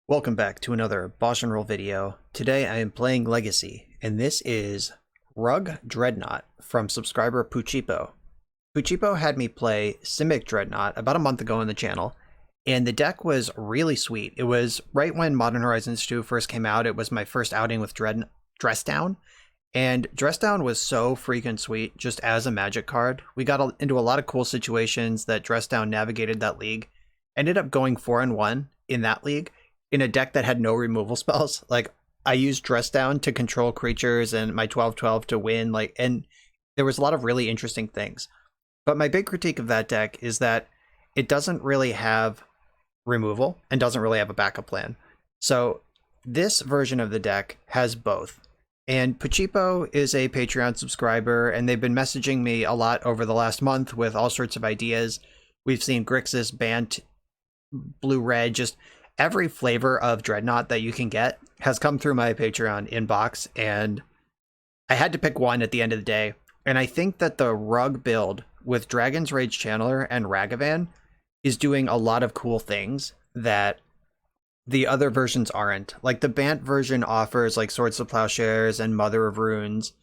Welcome back to another BoshNRoll video. Today I am playing Legacy, and this is Rug Dreadnought from subscriber Puchipo. Puchipo had me play Simic Dreadnought about a month ago on the channel, and the deck was really sweet. It was right when Modern Horizons 2 first came out. It was my first outing with Dress Down, and Dress Down was so freaking sweet just as a Magic card. We got into a lot of cool situations that Dress Down navigated that league. Ended up going 4-1 in that league, in a deck that had no removal spells. Like, I used Dress Down to control creatures and my 12/12 to win, and there was a lot of really interesting things. But my big critique of that deck is that it doesn't really have removal and doesn't really have a backup plan. So this version of the deck has both. And Puchipo is a Patreon subscriber, and they've been messaging me a lot over the last month with all sorts of ideas. We've seen Grixis, Bant, Blue-Red, just every flavor of Dreadnought that you can get has come through my Patreon inbox, and I had to pick one at the end of the day. And I think that the Rug build with Dragon's Rage Channeler and Ragavan is doing a lot of cool things that the other versions aren't. Like, the Bant version offers like Swords to Plowshares and Mother of Runes,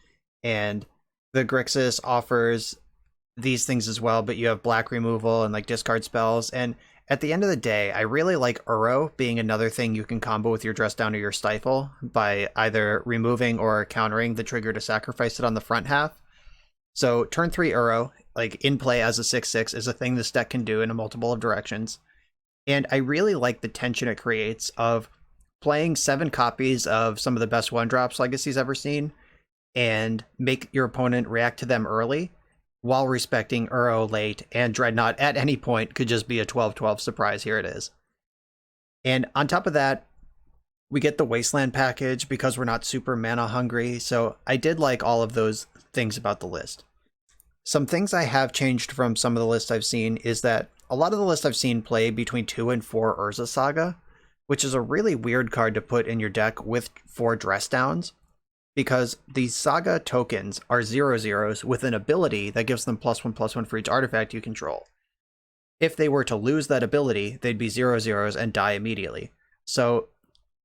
and the Grixis offers these things as well, but you have black removal and like discard spells. And at the end of the day, I really like Uro being another thing you can combo with your Dress Down or your Stifle by either removing or countering the trigger to sacrifice it on the front half. So turn 3 Uro, like in play as a 6/6, is a thing this deck can do in a multiple of directions. And I really like the tension it creates of playing 7 copies of some of the best 1-drops Legacy's ever seen and make your opponent react to them early, while respecting Uro late, and Dreadnought at any point could just be a 12/12 surprise. Here it is. And on top of that, we get the Wasteland package because we're not super mana hungry, so I did like all of those things about the list. Some things I have changed from some of the lists I've seen is that a lot of the lists I've seen play between 2 and 4 Urza Saga, which is a really weird card to put in your deck with 4 Dress Downs, because these Saga tokens are 0/0s with an ability that gives them +1/+1 for each artifact you control. If they were to lose that ability, they'd be 0/0s and die immediately. So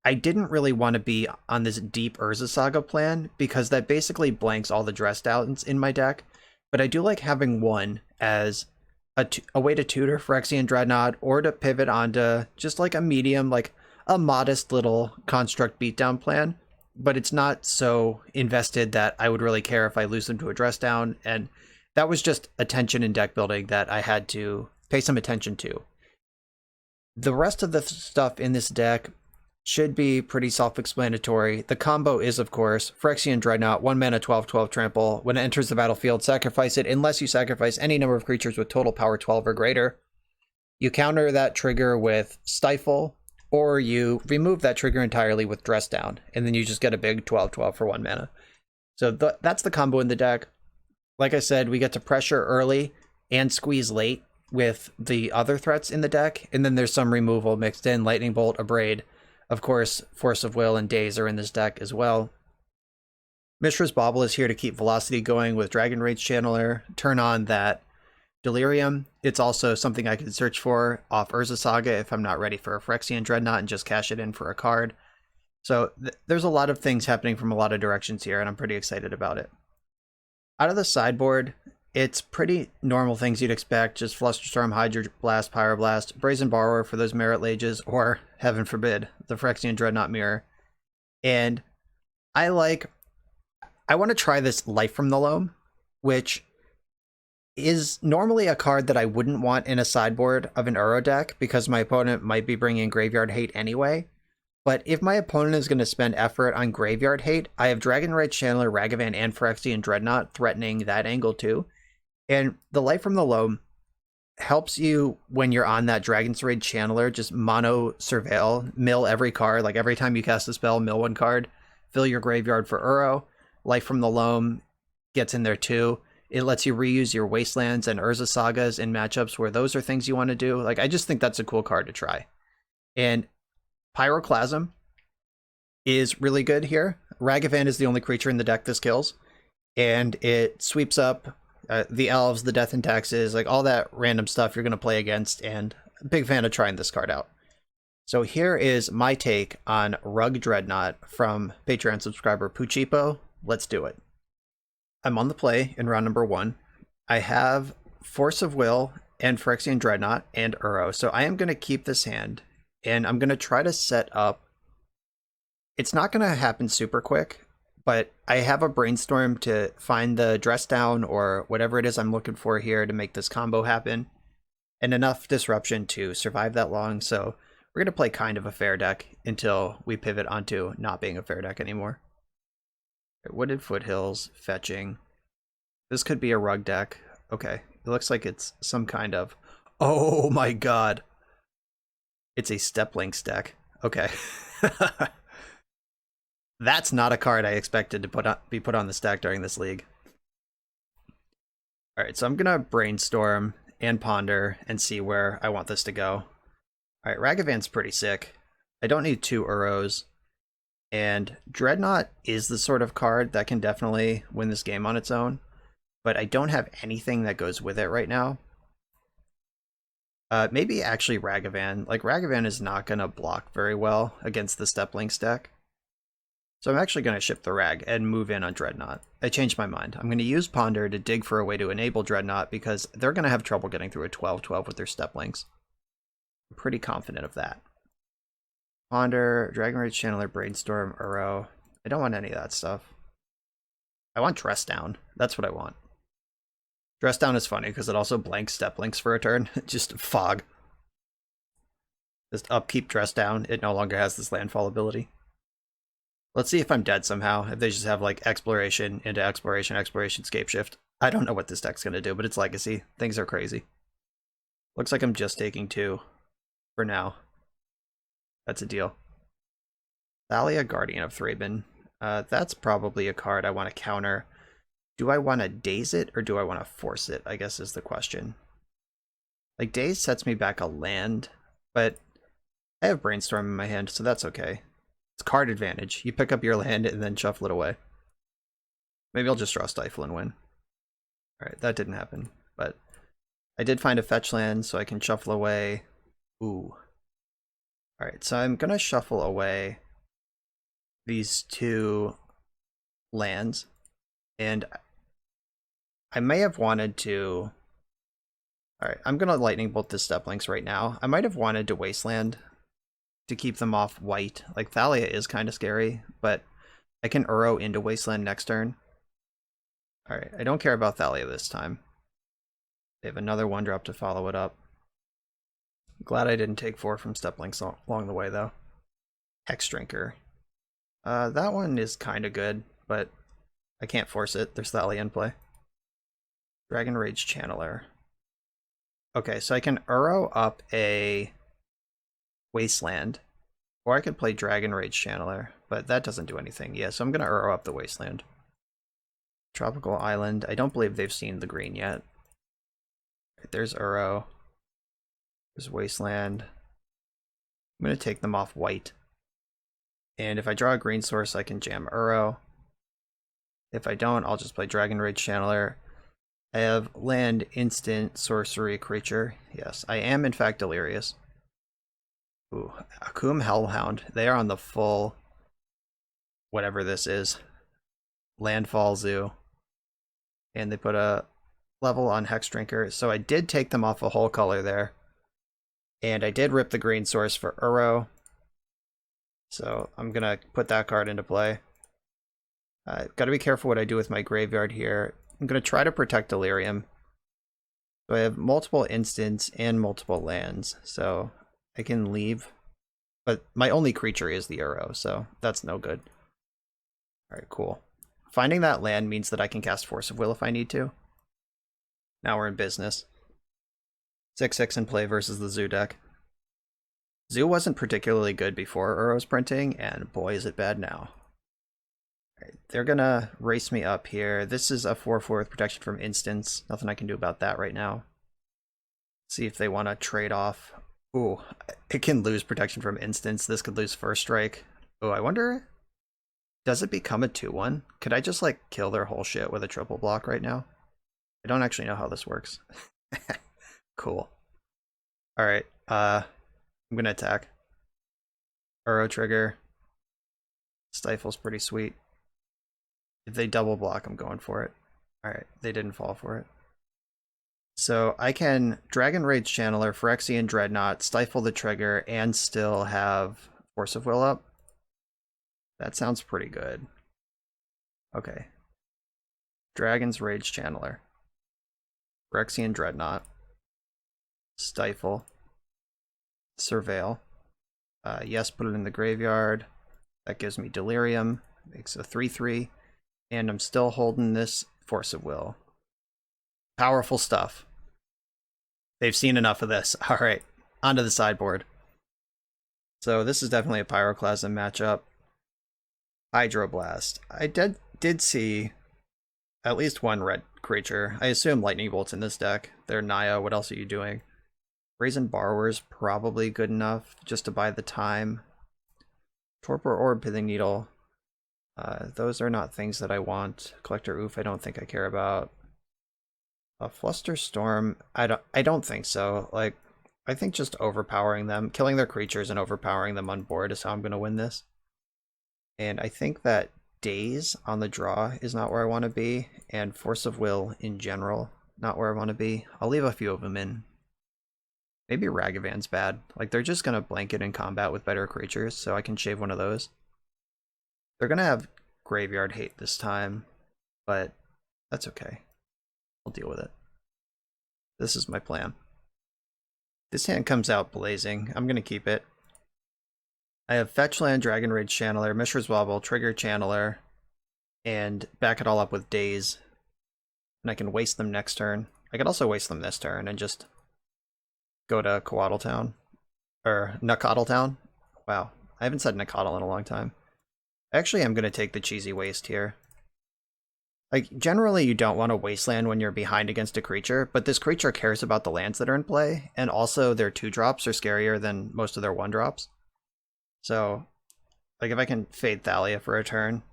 I didn't really want to be on this deep Urza Saga plan, because that basically blanks all the Dress Downs in my deck. But I do like having one as a way to tutor Phyrexian Dreadnought, or to pivot onto just like a medium, like a modest little construct beatdown plan. But it's not so invested that I would really care if I lose them to a Dress Down, and that was just a tension in deck building that I had to pay some attention to. The rest of the stuff in this deck should be pretty self-explanatory. The combo is, of course, Phyrexian Dreadnought, 1 mana 12/12 trample. When it enters the battlefield, sacrifice it unless you sacrifice any number of creatures with total power 12 or greater. You counter that trigger with Stifle, or you remove that trigger entirely with Dress Down, and then you just get a big 12/12 for 1 mana. So that's the combo in the deck. Like I said, we get to pressure early and squeeze late with the other threats in the deck, and then there's some removal mixed in. Lightning Bolt, Abrade. Of course, Force of Will and Daze are in this deck as well. Mishra's Bauble is here to keep velocity going with Dragon Rage Channeler. Turn on that Delirium. It's also something I can search for off Urza Saga if I'm not ready for a Phyrexian Dreadnought and just cash it in for a card. So there's a lot of things happening from a lot of directions here, and I'm pretty excited about it. Out of the sideboard, it's pretty normal things you'd expect. Just Flusterstorm, Hydroblast, Pyroblast, Brazen Borrower for those Merit Lages, or, heaven forbid, the Phyrexian Dreadnought Mirror. And I want to try this Life from the Loam, which is normally a card that I wouldn't want in a sideboard of an Uro deck, because my opponent might be bringing Graveyard Hate anyway. But if my opponent is going to spend effort on Graveyard Hate, I have Dragon Rage Channeler, Ragavan, and Phyrexian Dreadnought threatening that angle too. And the Life from the Loam helps you when you're on that Dragon's Rage Channeler, just mono surveil, mill every card. Like, every time you cast a spell, mill 1 card, fill your graveyard for Uro. Life from the Loam gets in there too. It lets you reuse your Wastelands and Urza Sagas in matchups where those are things you want to do. Like, I just think that's a cool card to try. And Pyroclasm is really good here. Ragavan is the only creature in the deck this kills, and it sweeps up the elves, the death and taxes, like all that random stuff you're going to play against, and big fan of trying this card out. So here is my take on Rug Dreadnought from Patreon subscriber Puchipo. Let's do it. I'm on the play in round number 1. I have Force of Will and Phyrexian Dreadnought and Uro. So I am going to keep this hand, and I'm going to try to set up. It's not going to happen super quick, but I have a brainstorm to find the dress down or whatever it is I'm looking for here to make this combo happen, and enough disruption to survive that long. So we're going to play kind of a fair deck until we pivot onto not being a fair deck anymore. Wooded Foothills, fetching. This could be a rug deck. Okay, it looks like it's some kind of... Oh my god! It's a Steplinks deck. Okay. That's not a card I expected to be put on the stack during this league. Alright, so I'm gonna brainstorm and ponder and see where I want this to go. Alright, Ragavan's pretty sick. I don't need 2 Uros. And Dreadnought is the sort of card that can definitely win this game on its own. But I don't have anything that goes with it right now. Maybe actually Ragavan. Like, Ragavan is not going to block very well against the Steplinks deck. So I'm actually going to ship the Rag and move in on Dreadnought. I changed my mind. I'm going to use Ponder to dig for a way to enable Dreadnought because they're going to have trouble getting through a 12-12 with their Steplinks. I'm pretty confident of that. Ponder, Dragon Rage Channeler, Brainstorm, Uro. I don't want any of that stuff. I want Dress Down. That's what I want. Dress Down is funny because it also blanks Steplinks for a turn. Just fog. Just upkeep Dress Down. It no longer has this landfall ability. Let's see if I'm dead somehow. If they just have like Exploration into Exploration, Exploration, Scapeshift. I don't know what this deck's going to do, but it's Legacy. Things are crazy. Looks like I'm just taking 2 for now. That's a deal. Thalia, Guardian of Thraben. That's probably a card I want to counter. Do I want to daze it or do I want to force it, I guess is the question. Like, daze sets me back a land, but I have Brainstorm in my hand, so that's okay. It's card advantage. You pick up your land and then shuffle it away. Maybe I'll just draw Stifle and win. Alright, that didn't happen, but I did find a fetch land, so I can shuffle away. Ooh. Alright, so I'm going to shuffle away these 2 lands, and I may have wanted to... Alright, I'm going to Lightning Bolt the Steplinks right now. I might have wanted to Wasteland to keep them off white. Like, Thalia is kind of scary, but I can Uro into Wasteland next turn. Alright, I don't care about Thalia this time. They have another 1-drop to follow it up. Glad I didn't take 4 from Steplinks along the way, though. Hex Drinker. That one is kind of good, but I can't force it. There's Thalia in play. Dragon Rage Channeler. Okay, so I can Uro up a Wasteland, or I could play Dragon Rage Channeler, but that doesn't do anything. Yeah, so I'm going to Uro up the Wasteland. Tropical Island. I don't believe they've seen the green yet. There's Uro. There's Wasteland. I'm going to take them off white. And if I draw a green source, I can jam Uro. If I don't, I'll just play Dragon Rage Channeler. I have land, instant, sorcery, creature. Yes, I am in fact delirious. Ooh, Akum Hellhound. They are on the full... whatever this is. Landfall Zoo. And they put a level on Hex Drinker. So I did take them off a whole color there. And I did rip the green source for Uro. So I'm going to put that card into play. Got to be careful what I do with my graveyard here. I'm going to try to protect Delirium. So I have multiple instants and multiple lands. So I can leave. But my only creature is the Uro, so that's no good. Alright, cool. Finding that land means that I can cast Force of Will if I need to. Now we're in business. 6/6 in play versus the Zoo deck. Zoo wasn't particularly good before Uro's printing, and boy is it bad now. Right, they're gonna race me up here. This is a 4/4 with protection from instants. Nothing I can do about that right now. See if they want to trade off. Ooh, it can lose protection from instants. This could lose first strike. Oh, I wonder... does it become a 2/1? Could I just, like, kill their whole shit with a triple block right now? I don't actually know how this works. Cool. Alright, I'm gonna attack. Uro trigger. Stifle's pretty sweet. If they double block, I'm going for it. Alright, they didn't fall for it. So I can Dragon Rage Channeler, Phyrexian Dreadnought, stifle the trigger, and still have Force of Will up. That sounds pretty good. Okay. Dragon's Rage Channeler. Phyrexian Dreadnought. Stifle. Surveil. Yes, put it in the graveyard. That gives me Delirium. Makes a 3/3. And I'm still holding this Force of Will. Powerful stuff. They've seen enough of this. Alright, onto the sideboard. So this is definitely a Pyroclasm matchup. Hydroblast. I did see at least one red creature. I assume Lightning Bolt's in this deck. They're Naya, what else are you doing? Brazen Borrower's probably good enough just to buy the time. Torpor Orb, Pithing Needle. Those are not things that I want. Collector Oof, I don't think I care about. Fluster Storm, I don't think so. Like, I think just overpowering them, killing their creatures and overpowering them on board is how I'm going to win this. And I think that Daze on the draw is not where I want to be, and Force of Will in general, not where I want to be. I'll leave a few of them in. Maybe Ragavan's bad. Like, they're just going to blanket in combat with better creatures, so I can shave one of those. They're going to have graveyard hate this time, but that's okay. I'll deal with it. This is my plan. This hand comes out blazing. I'm going to keep it. I have Fetchland, Dragon Rage Channeler, Mishra's Wobble, Trigger Channeler, and back it all up with Daze. And I can waste them next turn. I could also waste them this turn and just go to Coatl or Nacatl. Wow, I haven't said Nacatl in a long time. Actually, I'm going to take the cheesy waste here. Like, generally you don't want to wasteland when you're behind against a creature, but this creature cares about the lands that are in play, and also their 2-drops are scarier than most of their 1-drops. So, like, if I can fade Thalia for a turn.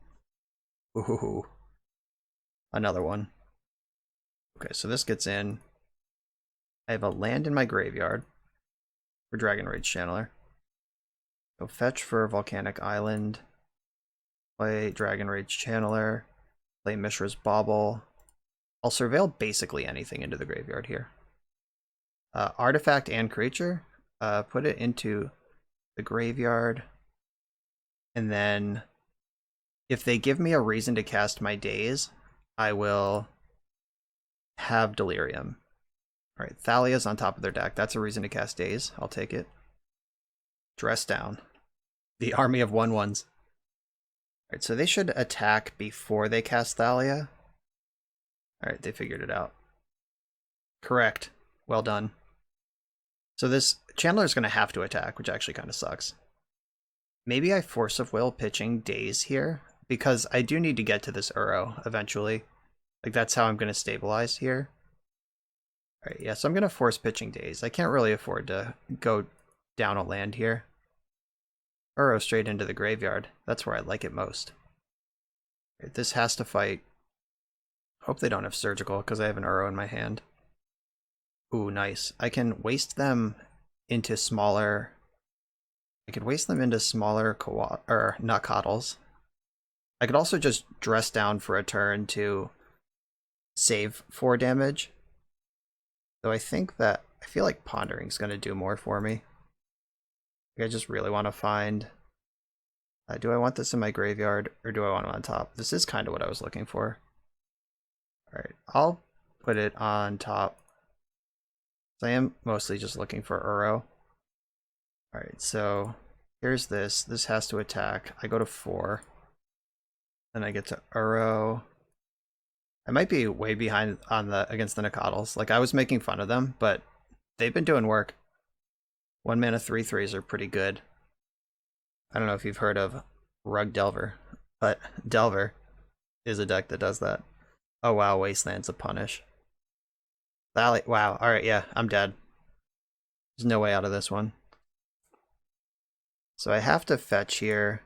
Ooh. Another one. Okay, so this gets in. I have a land in my graveyard for Dragon Rage Channeler. Go fetch for Volcanic Island. Play Dragon Rage Channeler. Play Mishra's Bauble. I'll surveil basically anything into the graveyard here. Artifact and creature. Put it into the graveyard. And then if they give me a reason to cast my Daze, I will have Delirium. Alright, Thalia's on top of their deck. That's a reason to cast Daze. I'll take it. Dress down. The army of 1/1s. Alright, so they should attack before they cast Thalia. Alright, they figured it out. Correct. Well done. So this Chandler's going to have to attack, which actually kind of sucks. Maybe I Force of Will pitching Daze here, because I do need to get to this Uro eventually. Like, that's how I'm going to stabilize here. Alright, yeah, so I'm going to force pitching Daze. I can't really afford to go down a land here. Uro straight into the graveyard. That's where I like it most. Right, this has to fight. Hope they don't have Surgical, because I have an Uro in my hand. Ooh, nice. I can waste them into smaller... I could waste them into smaller Nacatls. I could also just dress down for a turn to save 4 damage. So I think that... I feel like Pondering's going to do more for me. I just really want to find... do I want this in my graveyard, or do I want it on top? This is kind of what I was looking for. Alright, I'll put it on top. I am mostly just looking for Uro. Alright, so here's this. This has to attack. I go to 4. Then I get to Uro. I might be way behind on against the Nacatls. Like, I was making fun of them, but they've been doing work. 1 mana 3/3s are pretty good. I don't know if you've heard of Rug Delver, but Delver is a deck that does that. Oh wow, Wasteland's a punish. Valley, wow, alright, yeah, I'm dead. There's no way out of this one. So I have to fetch here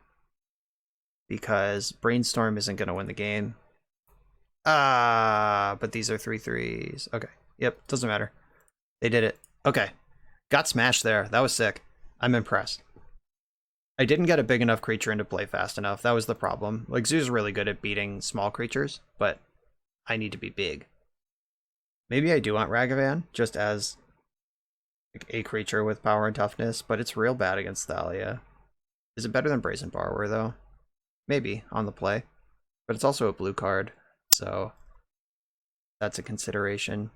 because Brainstorm isn't going to win the game. But these are 3/3s. Okay, yep, doesn't matter. They did it. Okay. Got smashed there. That was sick. I'm impressed. I didn't get a big enough creature into play fast enough. That was the problem. Like, Zoo's really good at beating small creatures, but I need to be big. Maybe I do want Ragavan, just as like, a creature with power and toughness, but it's real bad against Thalia. Is it better than Brazen Borrower, though? Maybe, on the play. But it's also a blue card, so that's a consideration.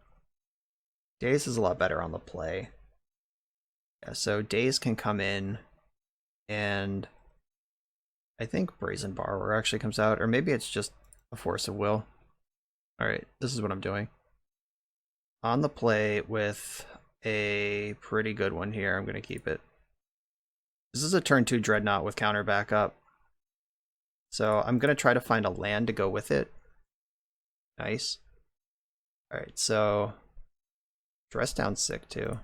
Daze is a lot better on the play. Yeah, so Daze can come in, and I think Brazen Borrower actually comes out, or maybe it's just a Force of Will. Alright, this is what I'm doing. On the play with a pretty good one here, I'm going to keep it. This is a turn 2 Dreadnought with counter backup. So I'm going to try to find a land to go with it. Nice. Alright, so Dress Down's sick too.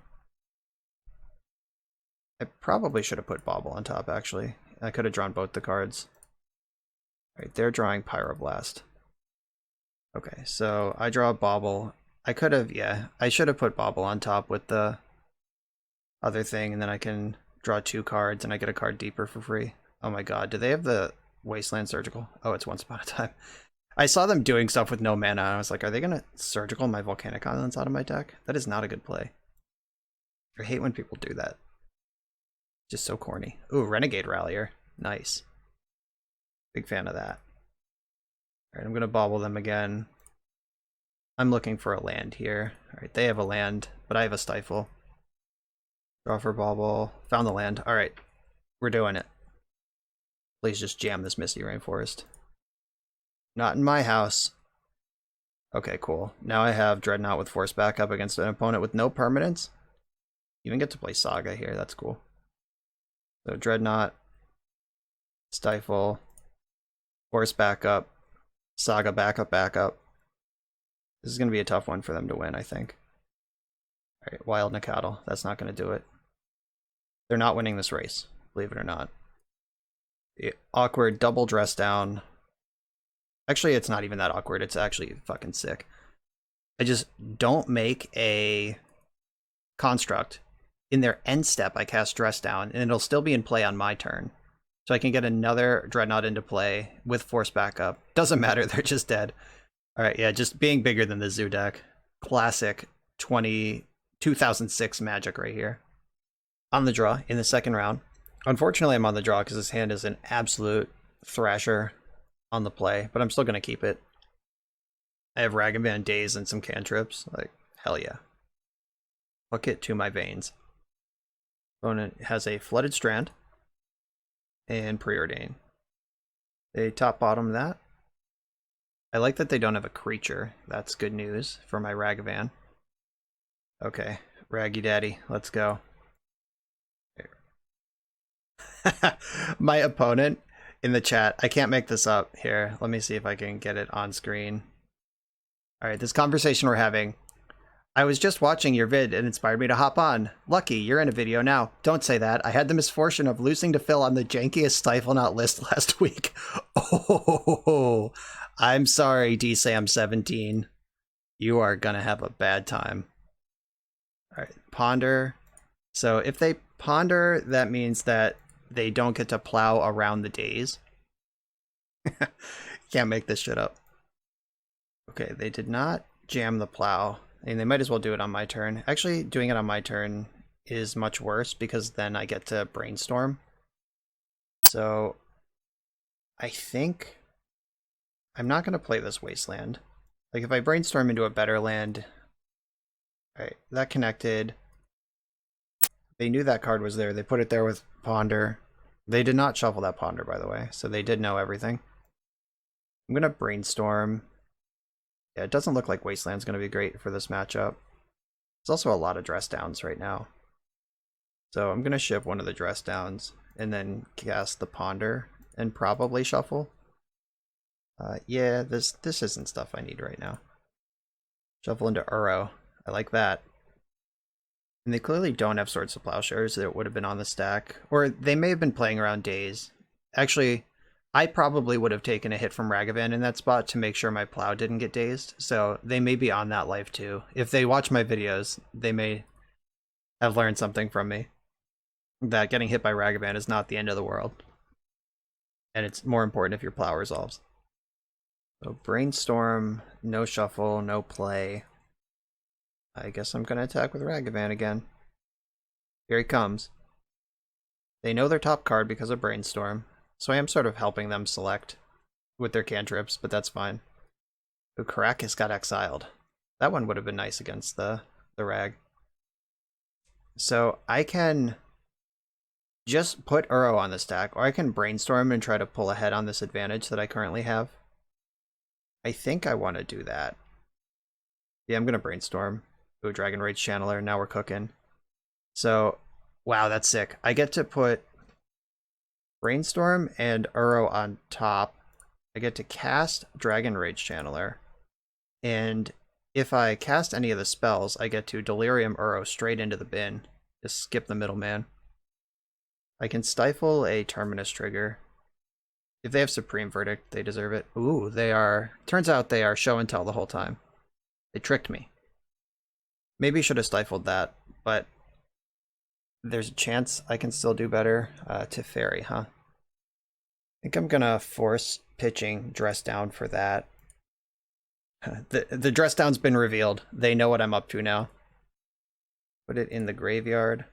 I probably should have put Bauble on top, actually. I could have drawn both the cards. Alright, they're drawing Pyroblast. Okay, so I draw a Bauble. I could have, yeah, I should have put Bauble on top with the other thing, and then I can draw 2 cards and I get a card deeper for free. Oh my god, do they have the Wasteland Surgical? Oh, it's Once Upon a Time. I saw them doing stuff with no mana, and I was like, are they gonna Surgical my Volcanic Islands out of my deck? That is not a good play. I hate when people do that. Just so corny. Ooh, Renegade Rallier. Nice. Big fan of that. Alright, I'm gonna bobble them again. I'm looking for a land here. Alright, they have a land, but I have a Stifle. Draw for bobble. Found the land. Alright, we're doing it. Please just jam this Misty Rainforest. Not in my house. Okay, cool. Now I have Dreadnought with Force backup against an opponent with no permanents. Even get to play Saga here, that's cool. So Dreadnought, Stifle, Force backup, Saga backup. This is going to be a tough one for them to win, I think. Alright, Wild Nacatl. That's not going to do it. They're not winning this race, believe it or not. The awkward double Dress Down. Actually, it's not even that awkward. It's actually fucking sick. I just don't make a construct. In their end step, I cast Dress Down, and it'll still be in play on my turn. So I can get another Dreadnought into play with Force backup. Doesn't matter, they're just dead. Alright, yeah, just being bigger than the Zoo deck. Classic 2006 Magic right here. On the draw in the second round. Unfortunately, I'm on the draw because this hand is an absolute thrasher on the play, but I'm still going to keep it. I have Ragavan, Daze, and some cantrips. Like, hell yeah. Hook it to my veins. Opponent has a Flooded Strand and Preordain. They top bottom that. I like that they don't have a creature. That's good news for my Ragavan. Okay, Raggy Daddy, let's go. My opponent in the chat, I can't make this up here. Let me see if I can get it on screen. Alright, this conversation we're having. I was just watching your vid and inspired me to hop on. Lucky, you're in a video now. Don't say that. I had the misfortune of losing to Phil on the jankiest Stifle Knot list last week. Oh, I'm sorry, DSam17. You are gonna have a bad time. Alright, Ponder. So if they Ponder, that means that they don't get to plow around the days. Can't make this shit up. Okay, they did not jam the plow. And they might as well do it on my turn. Actually, doing it on my turn is much worse because then I get to brainstorm. So I think I'm not going to play this Wasteland. Like if I brainstorm into a better land, alright, that connected. They knew that card was there. They put it there with Ponder. They did not shuffle that Ponder, by the way, so they did know everything. I'm going to brainstorm. Yeah, it doesn't look like Wasteland's going to be great for this matchup. There's also a lot of Dress Downs right now. So I'm going to ship one of the Dress Downs and then cast the Ponder and probably shuffle. Yeah, this isn't stuff I need right now. Shuffle into Uro. I like that. And they clearly don't have Swords to Plowshares that would have been on the stack. Or they may have been playing around Daze. Actually, I probably would have taken a hit from Ragavan in that spot to make sure my plow didn't get dazed. So they may be on that life too. If they watch my videos, they may have learned something from me. that getting hit by Ragavan is not the end of the world. And it's more important if your plow resolves. So Brainstorm, no shuffle, no play. I guess I'm gonna attack with Ragavan again. Here he comes. They know their top card because of Brainstorm, so I am sort of helping them select with their cantrips, but that's fine. Ooh, Caracas got exiled. That one would have been nice against the Rag. So I can just put Uro on the stack, or I can Brainstorm and try to pull ahead on this advantage that I currently have. I think I want to do that. Yeah, I'm going to Brainstorm. Ooh, Dragon Rage Channeler, now we're cooking. So, wow, that's sick. I get to put Brainstorm and Uro on top. I get to cast Dragon Rage Channeler. And if I cast any of the spells, I get to Delirium Uro straight into the bin. Just skip the middleman. I can stifle a Terminus trigger. If they have Supreme Verdict, they deserve it. Ooh, they are... Turns out they are show and tell the whole time. They tricked me. Maybe should have stifled that, but there's a chance I can still do better. Teferi, huh? I think I'm gonna force pitching Dress Down for that. The Dress Down's been revealed. They know what I'm up to now. Put it in the graveyard.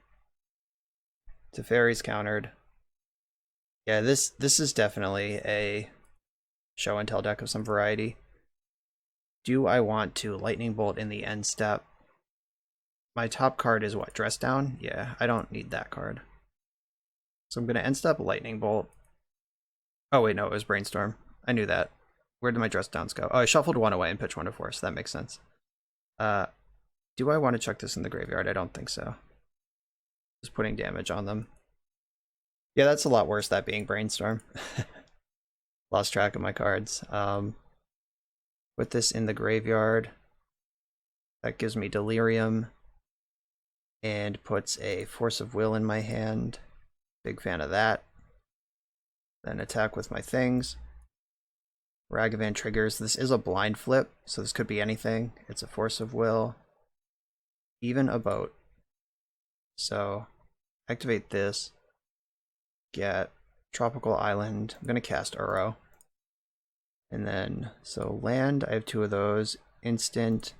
Teferi's countered. Yeah, this is definitely a show and tell deck of some variety. Do I want to Lightning Bolt in the end step? My top card is what? Dress Down? Yeah, I don't need that card. So I'm going to end step Lightning Bolt. Oh wait, no, it was Brainstorm. I knew that. Where did my Dress Downs go? Oh, I shuffled one away and pitched one to force. That makes sense. Do I want to chuck this in the graveyard? I don't think so. Just putting damage on them. Yeah, that's a lot worse, that being Brainstorm. Lost track of my cards. Put this in the graveyard. That gives me Delirium. And puts a Force of Will in my hand. Big fan of that. Then attack with my things. Ragavan triggers. This is a blind flip, so this could be anything. It's a Force of Will. Even a boat. So, activate this. Get Tropical Island. I'm going to cast Uro. And then, so land, I have two of those. Instant,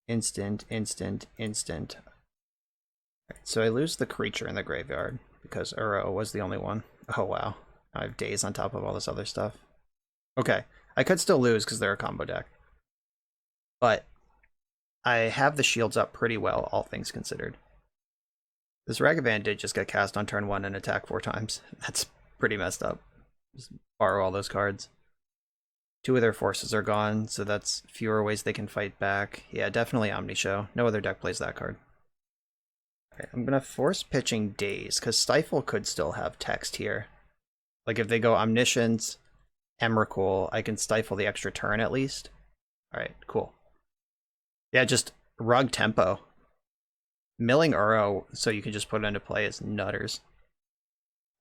instant, instant, instant. Right, so I lose the creature in the graveyard because Uro was the only one. Oh wow, I have days on top of all this other stuff. Okay, I could still lose because they're a combo deck. But I have the shields up pretty well, all things considered. This Ragavan did just get cast on turn 1 and attack 4 times. That's pretty messed up. Just borrow all those cards. 2 of their forces are gone, so that's fewer ways they can fight back. Yeah, definitely Omnishow. No other deck plays that card. Alright, I'm gonna force pitching Daze, because Stifle could still have text here. Like if they go Omniscience, Emrakul, I can stifle the extra turn at least. Alright, cool. Yeah, just rug tempo. Milling Uro so you can just put it into play is nutters.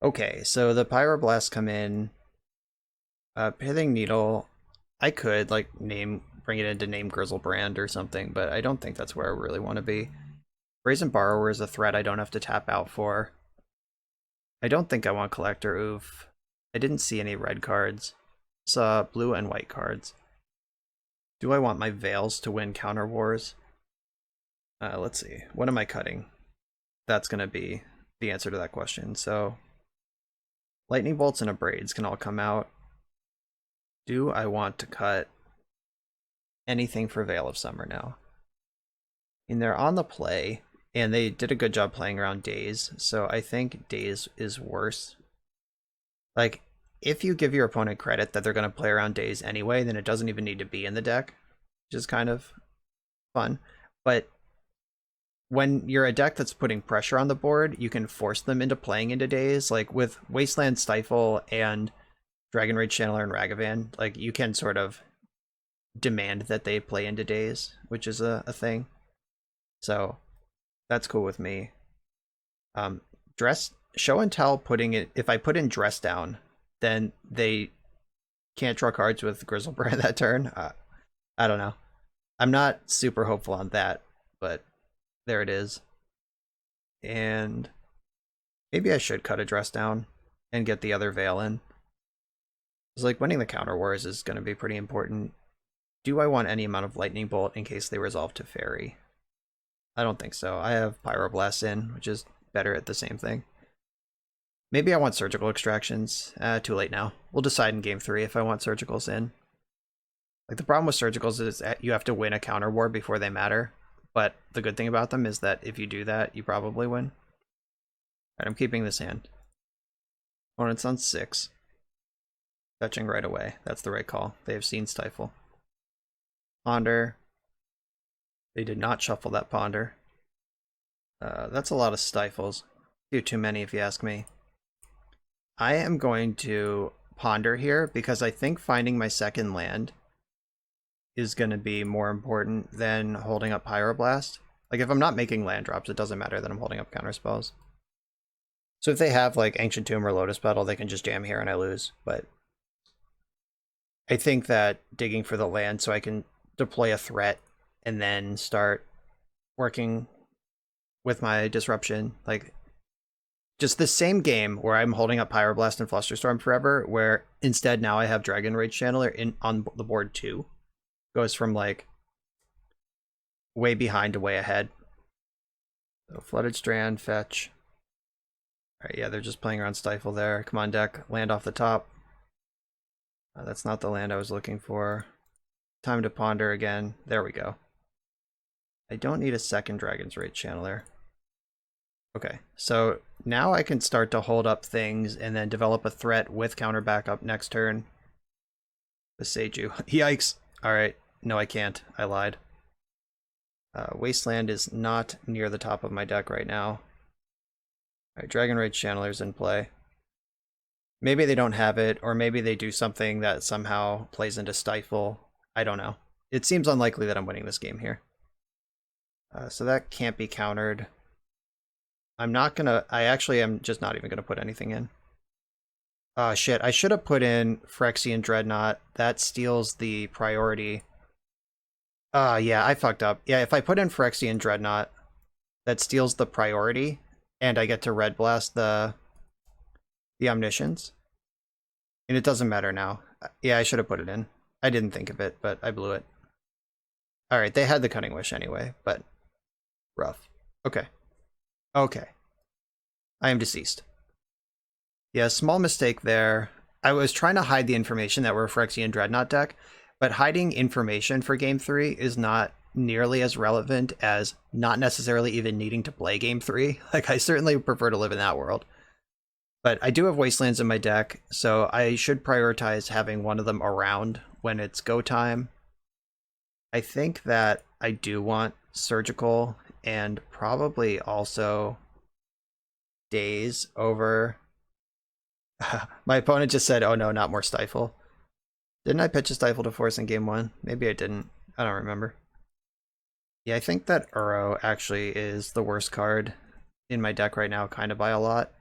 Okay, so the Pyroblasts come in. Pithing Needle, I could like bring it into name Grizzlebrand or something, but I don't think that's where I really want to be. Brazen Borrower is a threat I don't have to tap out for. I don't think I want Collector Oof. I didn't see any red cards. Saw blue and white cards. Do I want my Veils to win Counter Wars? Let's see. What am I cutting? That's going to be the answer to that question. So, Lightning Bolts and Abrades can all come out. Do I want to cut anything for Veil of Summer now? And they're on the play, and they did a good job playing around Daze, so I think Daze is worse. Like, if you give your opponent credit that they're going to play around Daze anyway, then it doesn't even need to be in the deck, which is kind of fun. But when you're a deck that's putting pressure on the board, you can force them into playing into Daze. Like with Wasteland Stifle and Dragon Rage Channeler and Ragavan, like you can sort of demand that they play into Daze, which is a thing. So that's cool with me. Show and Tell putting it, if I put in Dress Down, then they can't draw cards with Grizzlebrand that turn. I don't know. I'm not super hopeful on that, but there it is. And Maybe I should cut a dress down and get the other veil in. It's like winning the counter wars is going to be pretty important. Do I want any amount of lightning bolt in case they resolve to fairy? I don't think so. I have pyroblast in, which is better at the same thing. Maybe I want surgical extractions. Too late now. We'll decide in game 3 if I want surgicals in. Like, the problem with surgicals is that you have to win a counter war before they matter. But the good thing about them is that if you do that, you probably win. Alright, I'm keeping this hand. Opponent's on 6. Fetching right away. That's the right call. They have seen Stifle. Ponder. They did not shuffle that Ponder. That's a lot of Stifles. A few too many if you ask me. I am going to Ponder here because I think finding my second land is going to be more important than holding up Pyroblast. Like, if I'm not making land drops, it doesn't matter that I'm holding up counter spells. So if they have, like, Ancient Tomb or Lotus Petal, they can just jam here and I lose. But I think that digging for the land so I can deploy a threat and then start working with my disruption, like, just the same game where I'm holding up Pyroblast and Flusterstorm forever, where instead now I have Dragon Rage Channeler on the board too. Goes from, like, way behind to way ahead. So Flooded Strand, fetch. Alright, yeah, they're just playing around Stifle there. Come on, deck, land off the top. That's not the land I was looking for. Time to Ponder again. There we go. I don't need a second Dragon's Rage Channeler. Okay, so now I can start to hold up things and then develop a threat with counter backup next turn. Beseiju. Yikes! Alright, no I can't. I lied. Wasteland is not near the top of my deck right now. Alright, Dragon Rage Channeler's in play. Maybe they don't have it, or maybe they do something that somehow plays into Stifle. I don't know. It seems unlikely that I'm winning this game here. So that can't be countered. I'm not gonna... I actually am just not even gonna put anything in. Oh shit, I should have put in Phyrexian Dreadnought. That steals the priority. Yeah, I fucked up. Yeah, if I put in Phyrexian Dreadnought, that steals the priority, and I get to Red Blast the Omniscience. And it doesn't matter now. Yeah, I should have put it in. I didn't think of it, but I blew it. Alright, they had the Cunning Wish anyway, but rough. Okay. Okay. I am deceased. Yeah, small mistake there. I was trying to hide the information that we're a Phyrexian Dreadnought deck, but hiding information for Game 3 is not nearly as relevant as not necessarily even needing to play Game 3. Like, I certainly prefer to live in that world. But I do have Wastelands in my deck, so I should prioritize having one of them around when it's go time. I think that I do want Surgical and probably also Daze over... My opponent just said, oh no, not more Stifle. Didn't I pitch a Stifle to Force in game 1? Maybe I didn't. I don't remember. Yeah, I think that Uro actually is the worst card in my deck right now, kind of by a lot.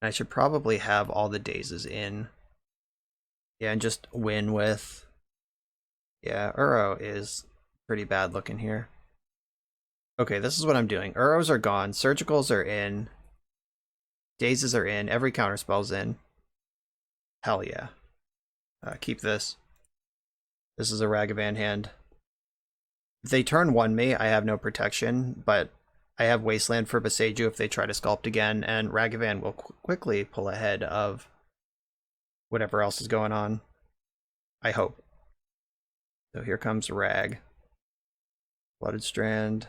And I should probably have all the Dazes in. Yeah, and just win with... Yeah, Uro is pretty bad looking here. Okay, this is what I'm doing. Uros are gone, Surgicals are in, Dazes are in, every counterspell's in. Hell yeah. Keep this. This is a Ragavan hand. If they turn 1 me, I have no protection, but I have Wasteland for Beseiju if they try to Sculpt again, and Ragavan will quickly pull ahead of whatever else is going on. I hope. So here comes Rag. Flooded Strand.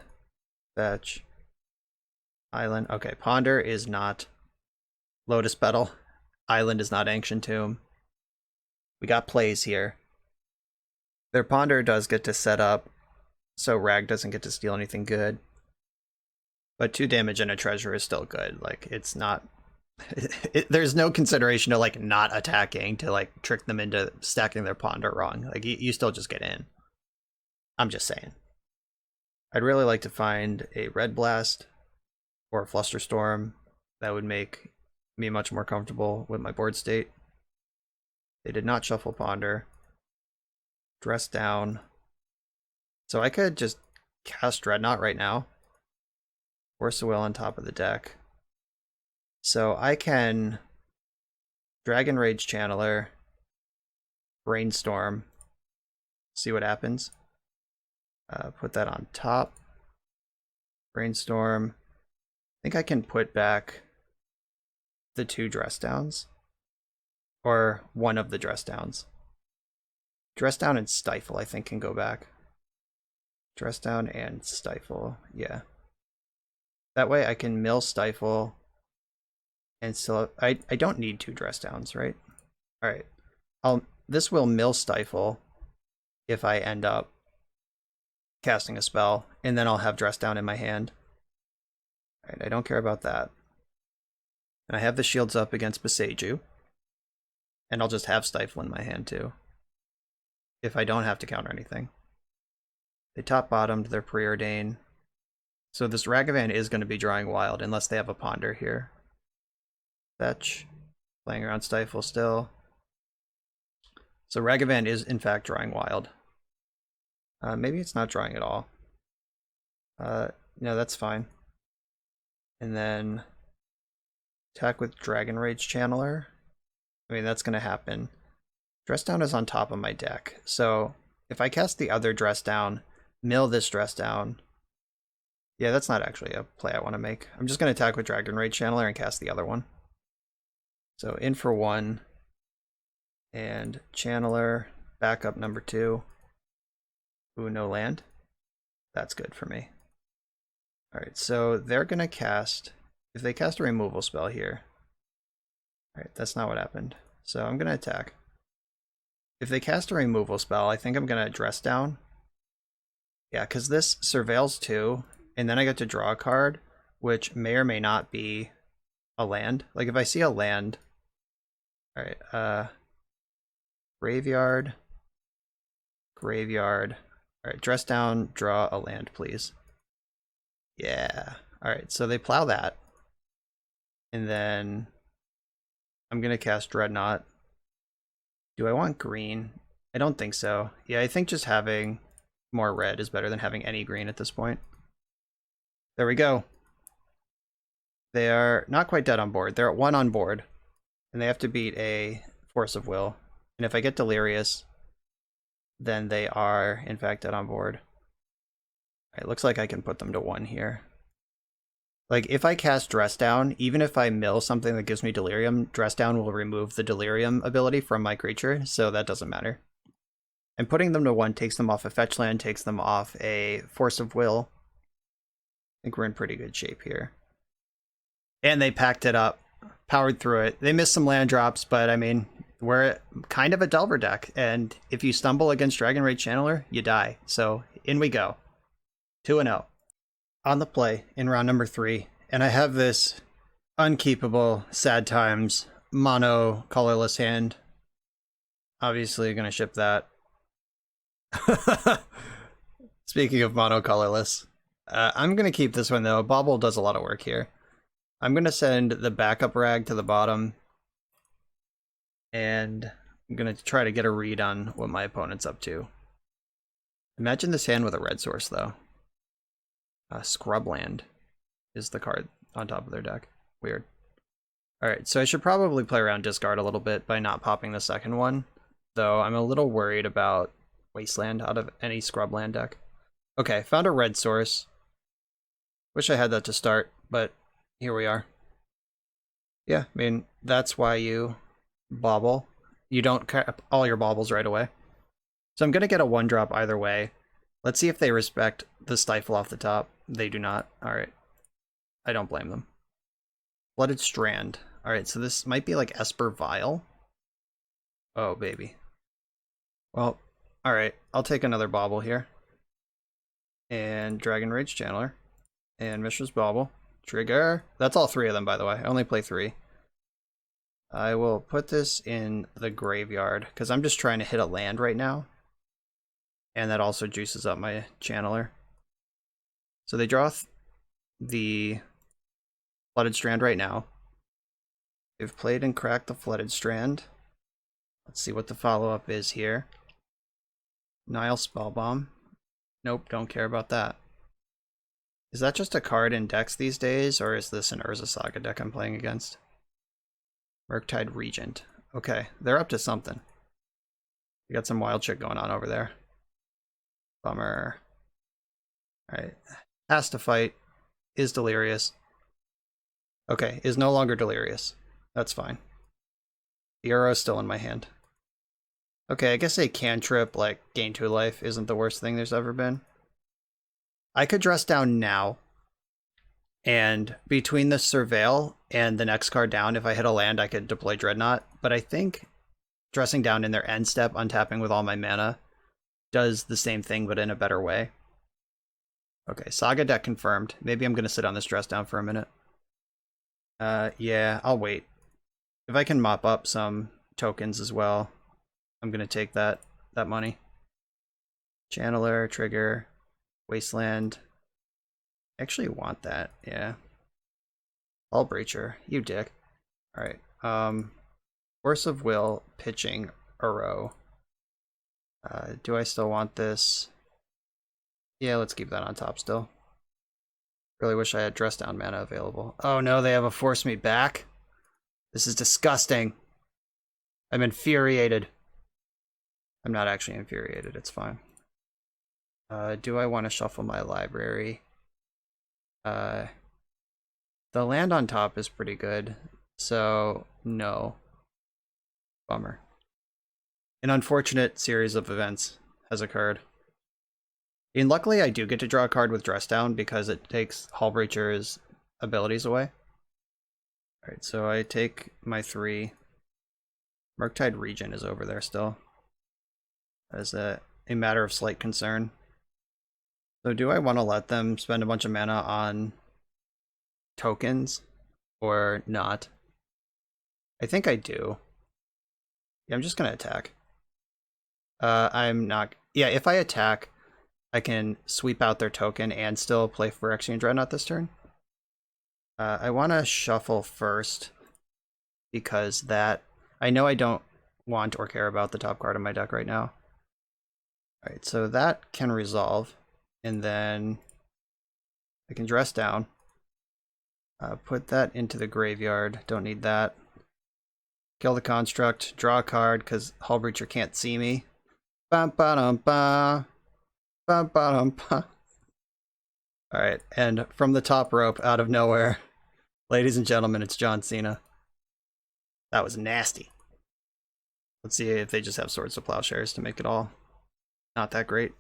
Fetch. Island. Okay, Ponder is not Lotus Petal. Island is not Ancient Tomb. We got plays here. Their Ponder does get to set up, so Rag doesn't get to steal anything good. But 2 damage and a treasure is still good. Like, it's not... there's no consideration to, like, not attacking to, like, trick them into stacking their Ponder wrong. Like, you still just get in. I'm just saying. I'd really like to find a Red Blast or a Flusterstorm. That would make me much more comfortable with my board state. They did not shuffle Ponder. Dress down. So I could just cast Dreadnought right now. Force the Will on top of the deck. So I can Dragon Rage Channeler, Brainstorm, see what happens. Put that on top. Brainstorm. I think I can put back the 2 dress downs. Or one of the dress downs. Dress down and Stifle, I think, can go back. Dress down and Stifle, yeah. That way I can mill Stifle and still I don't need 2 dress downs, right? Alright. This will mill Stifle if I end up casting a spell, and then I'll have dress down in my hand. Alright, I don't care about that. And I have the shields up against Boseiju. And I'll just have Stifle in my hand too, if I don't have to counter anything. They top-bottomed their Preordain. So this Ragavan is going to be drawing wild, unless they have a Ponder here. Fetch. Playing around Stifle still. So Ragavan is, in fact, drawing wild. Maybe it's not drawing at all. No, that's fine. And then attack with Dragon Rage Channeler. I mean, that's going to happen. Dress down is on top of my deck. So if I cast the other dress down, mill this dress down. Yeah, that's not actually a play I want to make. I'm just going to attack with Dragon Rage Channeler and cast the other one. So in for 1. And Channeler, backup number 2. Ooh, no land. That's good for me. Alright, so they're going to cast... If they cast a removal spell here... Alright, that's not what happened. So I'm going to attack. If they cast a removal spell, I think I'm going to dress down. Yeah, because this surveils 2, and then I get to draw a card, which may or may not be a land. Like, if I see a land... Alright, Graveyard. Graveyard. Alright, dress down, draw a land, please. Yeah. Alright, so they plow that. And then I'm going to cast Dreadnought. Do I want green? I don't think so. Yeah, I think just having more red is better than having any green at this point. There we go. They are not quite dead on board. They're at 1 on board. And they have to beat a Force of Will. And if I get Delirious, then they are, in fact, dead on board. It looks like I can put them to 1 here. Like, if I cast Dress Down, even if I mill something that gives me Delirium, Dress Down will remove the Delirium ability from my creature, so that doesn't matter. And putting them to 1 takes them off a fetch land, takes them off a Force of Will. I think we're in pretty good shape here. And they packed it up, powered through it. They missed some land drops, but I mean, we're kind of a Delver deck, and if you stumble against Dragon Rage Channeler, you die. So, in we go. 2-0. On the play in round number 3, and I have this unkeepable Sad Times mono colorless hand. Obviously gonna ship that. Speaking of mono colorless, I'm gonna keep this one though. Bobble does a lot of work here. I'm gonna send the backup rag to the bottom, and I'm gonna try to get a read on what my opponent's up to. Imagine this hand with a red source though. Scrubland is the card on top of their deck. Weird. Alright, so I should probably play around discard a little bit by not popping the second one, though I'm a little worried about Wasteland out of any Scrubland deck. Okay, found a red source. Wish I had that to start, but here we are. Yeah, I mean, that's why you bobble. You don't cap all your baubles right away. So I'm going to get a 1-drop either way. Let's see if they respect the Stifle off the top. They do not. Alright. I don't blame them. Flooded Strand. Alright, so this might be like Esper Vial. Oh, baby. Well, alright. I'll take another bauble here. And Dragon Rage Channeler. And Mishra's Bauble. Trigger. That's all 3 of them, by the way. I only play 3. I will put this in the graveyard, because I'm just trying to hit a land right now. And that also juices up my Channeler. So they draw the Flooded Strand right now. They've played and cracked the Flooded Strand. Let's see what the follow-up is here. Nile Spellbomb. Nope, don't care about that. Is that just a card in decks these days, or is this an Urza Saga deck I'm playing against? Murktide Regent. Okay, they're up to something. We got some wild shit going on over there. Bummer. Alright. Has to fight. Is delirious. Okay, is no longer delirious. That's fine. The arrow's still in my hand. Okay, I guess a cantrip, like, gain 2 life isn't the worst thing there's ever been. I could dress down now, and between the Surveil and the next card down, if I hit a land, I could deploy Dreadnought, but I think dressing down in their end step, untapping with all my mana, does the same thing, but in a better way. Okay, Saga deck confirmed. Maybe I'm going to sit on this dress down for a minute. Yeah, I'll wait. If I can mop up some tokens as well, I'm going to take that money. Channeler, Trigger, Wasteland. I actually want that, yeah. Hull Breacher, you dick. Alright, Force of Will, pitching Uro. Do I still want this? Yeah, let's keep that on top still. Really wish I had dress down mana available. Oh no, they have a Force Me Back? This is disgusting. I'm infuriated. I'm not actually infuriated, it's fine. Do I want to shuffle my library? The land on top is pretty good, so no. Bummer. An unfortunate series of events has occurred. And luckily I do get to draw a card with dress down because it takes Hullbreacher's abilities away. Alright, so I take my 3. Murktide Regent is over there still. As a matter of slight concern. So do I want to let them spend a bunch of mana on tokens or not? I think I do. Yeah, I'm just going to attack. I'm not... Yeah, if I attack, I can sweep out their token and still play Phyrexian Dreadnought this turn. I want to shuffle first because that... I know I don't want or care about the top card in my deck right now. Alright, so that can resolve. And then I can dress down. Put that into the graveyard. Don't need that. Kill the construct. Draw a card because Hullbreacher can't see me. Ba-ba-dum-ba. Ba-ba-dum-ba. Alright, and from the top rope, out of nowhere, ladies and gentlemen, it's John Cena. That was nasty. Let's see if they just have Swords to Plowshares to make it all not that great.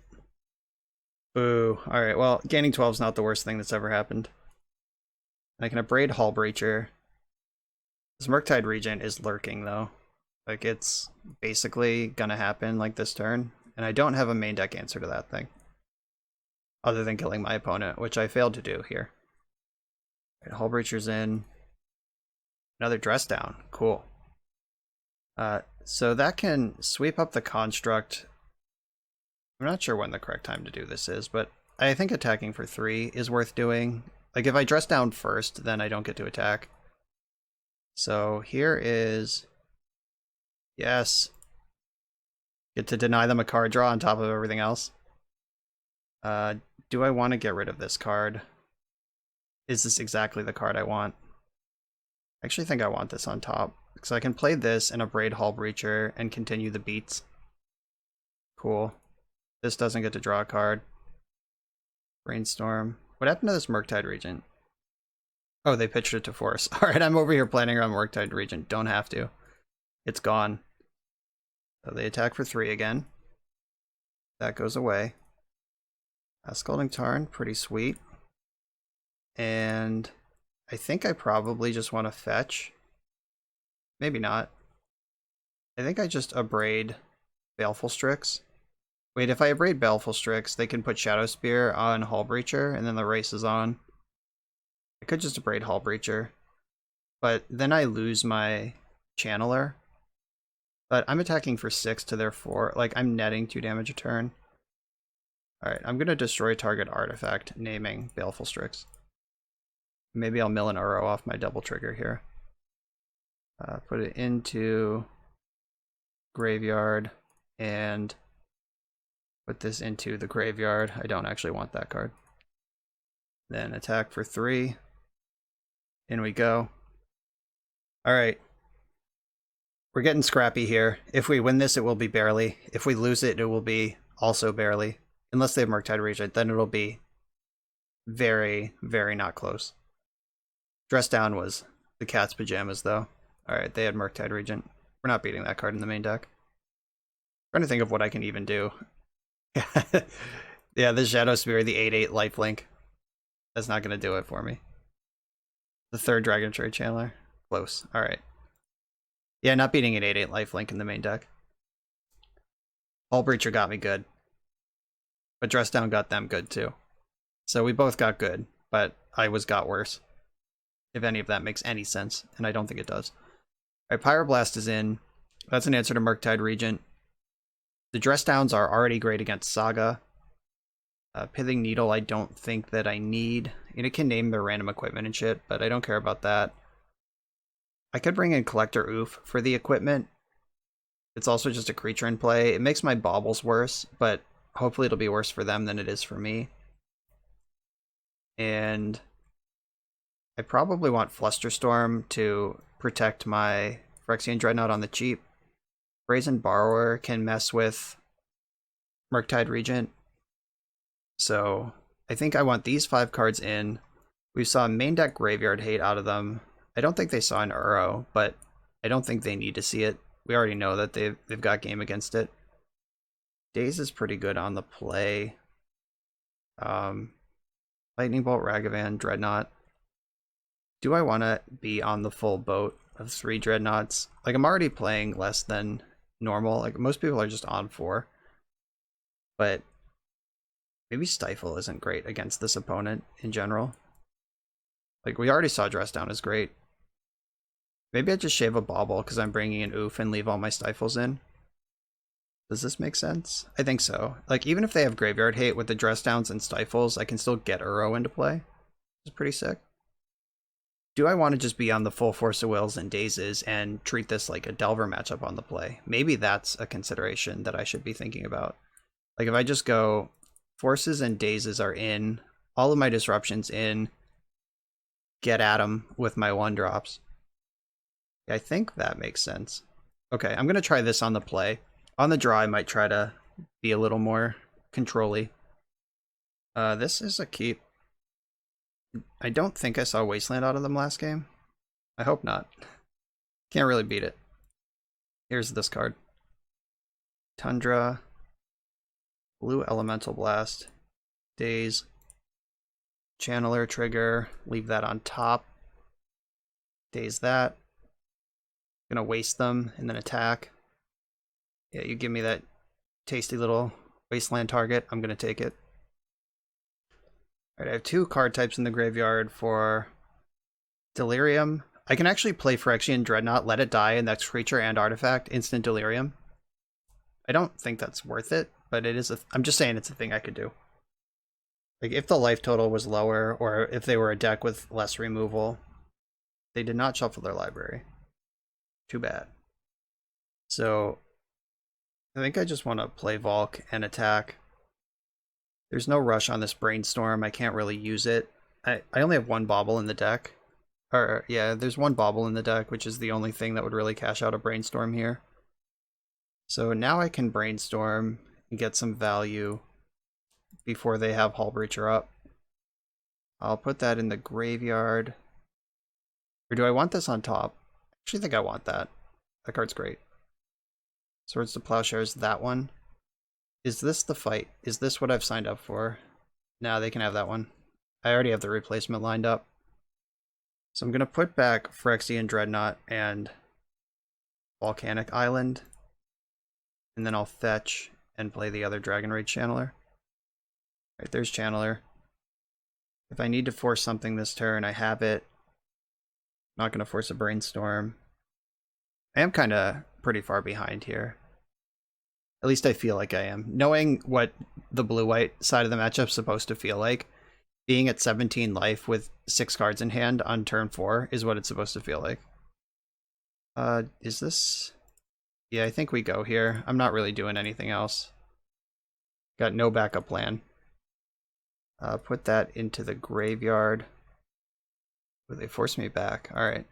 Boo. Alright, well, gaining 12 is not the worst thing that's ever happened. I can abrade Hullbreacher. This Murktide Regent is lurking, though. Like, it's basically gonna happen, like, this turn. And I don't have a main deck answer to that thing. Other than killing my opponent, which I failed to do here. Right, Hullbreacher's in. Another dress down. Cool. So that can sweep up the construct. I'm not sure when the correct time to do this is, but I think attacking for 3 is worth doing. Like, if I dress down first, then I don't get to attack. So here is... Yes. Get to deny them a card draw on top of everything else. Do I want to get rid of this card? Is this exactly the card I want? I actually think I want this on top. Because I can play this and abrade Hullbreacher and continue the beats. Cool. This doesn't get to draw a card. Brainstorm. What happened to this Murktide Regent? Oh, they pitched it to Force. Alright, I'm over here planning around Murktide Regent. Don't have to. It's gone. So they attack for 3 again. That goes away. Scalding Tarn, pretty sweet. And I think I probably just want to fetch. Maybe not. I think I just abrade Baleful Strix. Wait, if I abrade Baleful Strix, they can put Shadow Spear on Hullbreacher, and then the race is on. I could just abrade Hullbreacher, but then I lose my Channeler. But I'm attacking for 6 to their 4. Like, I'm netting 2 damage a turn. Alright, I'm going to destroy target artifact, naming Baleful Strix. Maybe I'll mill an Uro off my double trigger here. Put it into graveyard, and put this into the graveyard. I don't actually want that card. Then attack for 3. In we go. Alright. We're getting scrappy here. If we win this, it will be barely. If we lose it, it will be also barely. Unless they have Murktide Regent, then it'll be very, very not close. Dress Down was the cat's pajamas, though. Alright, they had Murktide Regent. We're not beating that card in the main deck. I'm trying to think of what I can even do. Yeah, the Shadow Spear, the 8/8 lifelink. That's not going to do it for me. The 3rd Dragon Trade Channeler. Close. Alright. Yeah, not beating an 8/8 lifelink in the main deck. Hull Breacher got me good. But Dress Down got them good too. So we both got good, but I got worse. If any of that makes any sense, and I don't think it does. Alright, Pyroblast is in. That's an answer to Murktide Regent. The Dress Downs are already great against Saga. Pithing Needle I don't think that I need. And it can name their random equipment and shit, but I don't care about that. I could bring in Collector Oof for the equipment. It's also just a creature in play. It makes my baubles worse, but hopefully it'll be worse for them than it is for me. And I probably want Flusterstorm to protect my Phyrexian Dreadnought on the cheap. Brazen Borrower can mess with Murktide Regent. So I think I want these 5 cards in. We saw main deck Graveyard Hate out of them. I don't think they saw an Uro, but I don't think they need to see it. We already know that they've got game against it. Daze is pretty good on the play. Lightning Bolt, Ragavan, Dreadnought. Do I want to be on the full boat of 3 Dreadnoughts? Like, I'm already playing less than normal. Like, most people are just on 4. But maybe Stifle isn't great against this opponent in general. Like, we already saw Dress Down is great. Maybe I just shave a Bauble because I'm bringing in Oof and leave all my Stifles in. Does this make sense? I think so. Like, even if they have Graveyard Hate with the Dress Downs and Stifles, I can still get Uro into play. It's pretty sick. Do I want to just be on the full Force of Wills and Dazes and treat this like a Delver matchup on the play? Maybe that's a consideration that I should be thinking about. Like, if I just go Forces and Dazes are in, all of my Disruptions in, get at them with my 1-drops. I think that makes sense. Okay, I'm going to try this on the play. On the draw, I might try to be a little more control-y. This is a keep. I don't think I saw Wasteland out of them last game. I hope not. Can't really beat it. Here's this card. Tundra. Blue Elemental Blast. Daze. Channeler trigger. Leave that on top. Daze that. Gonna waste them and then attack. Yeah, you give me that tasty little Wasteland target. I'm gonna take it. Alright, I have 2 card types in the graveyard for Delirium. I can actually play Phyrexian Dreadnought, let it die, and that's creature and artifact, instant Delirium. I don't think that's worth it, but it is I'm just saying it's a thing I could do. Like, if the life total was lower, or if they were a deck with less removal. They did not shuffle their library. Too bad. So, I think I just want to play Valk and attack. There's no rush on this Brainstorm. I can't really use it. I only have 1 Bauble in the deck. Or, yeah, there's 1 Bauble in the deck, which is the only thing that would really cash out a Brainstorm here. So now I can Brainstorm and get some value before they have Hull Breacher up. I'll put that in the graveyard. Or do I want this on top? I actually think I want that. That card's great. Swords to Plowshares, that one. Is this the fight? Is this what I've signed up for? No, they can have that one. I already have the replacement lined up. So I'm going to put back Phyrexian Dreadnought and Volcanic Island. And then I'll fetch and play the other Dragon Rage Channeler. Right, there's Channeler. If I need to force something this turn, I have it. Not going to force a Brainstorm. I am kind of pretty far behind here. At least I feel like I am. Knowing what the blue-white side of the matchup's supposed to feel like, being at 17 life with 6 cards in hand on turn 4 is what it's supposed to feel like. Is this... Yeah, I think we go here. I'm not really doing anything else. Got no backup plan. Put that into the graveyard. Oh, they forced me back. Alright,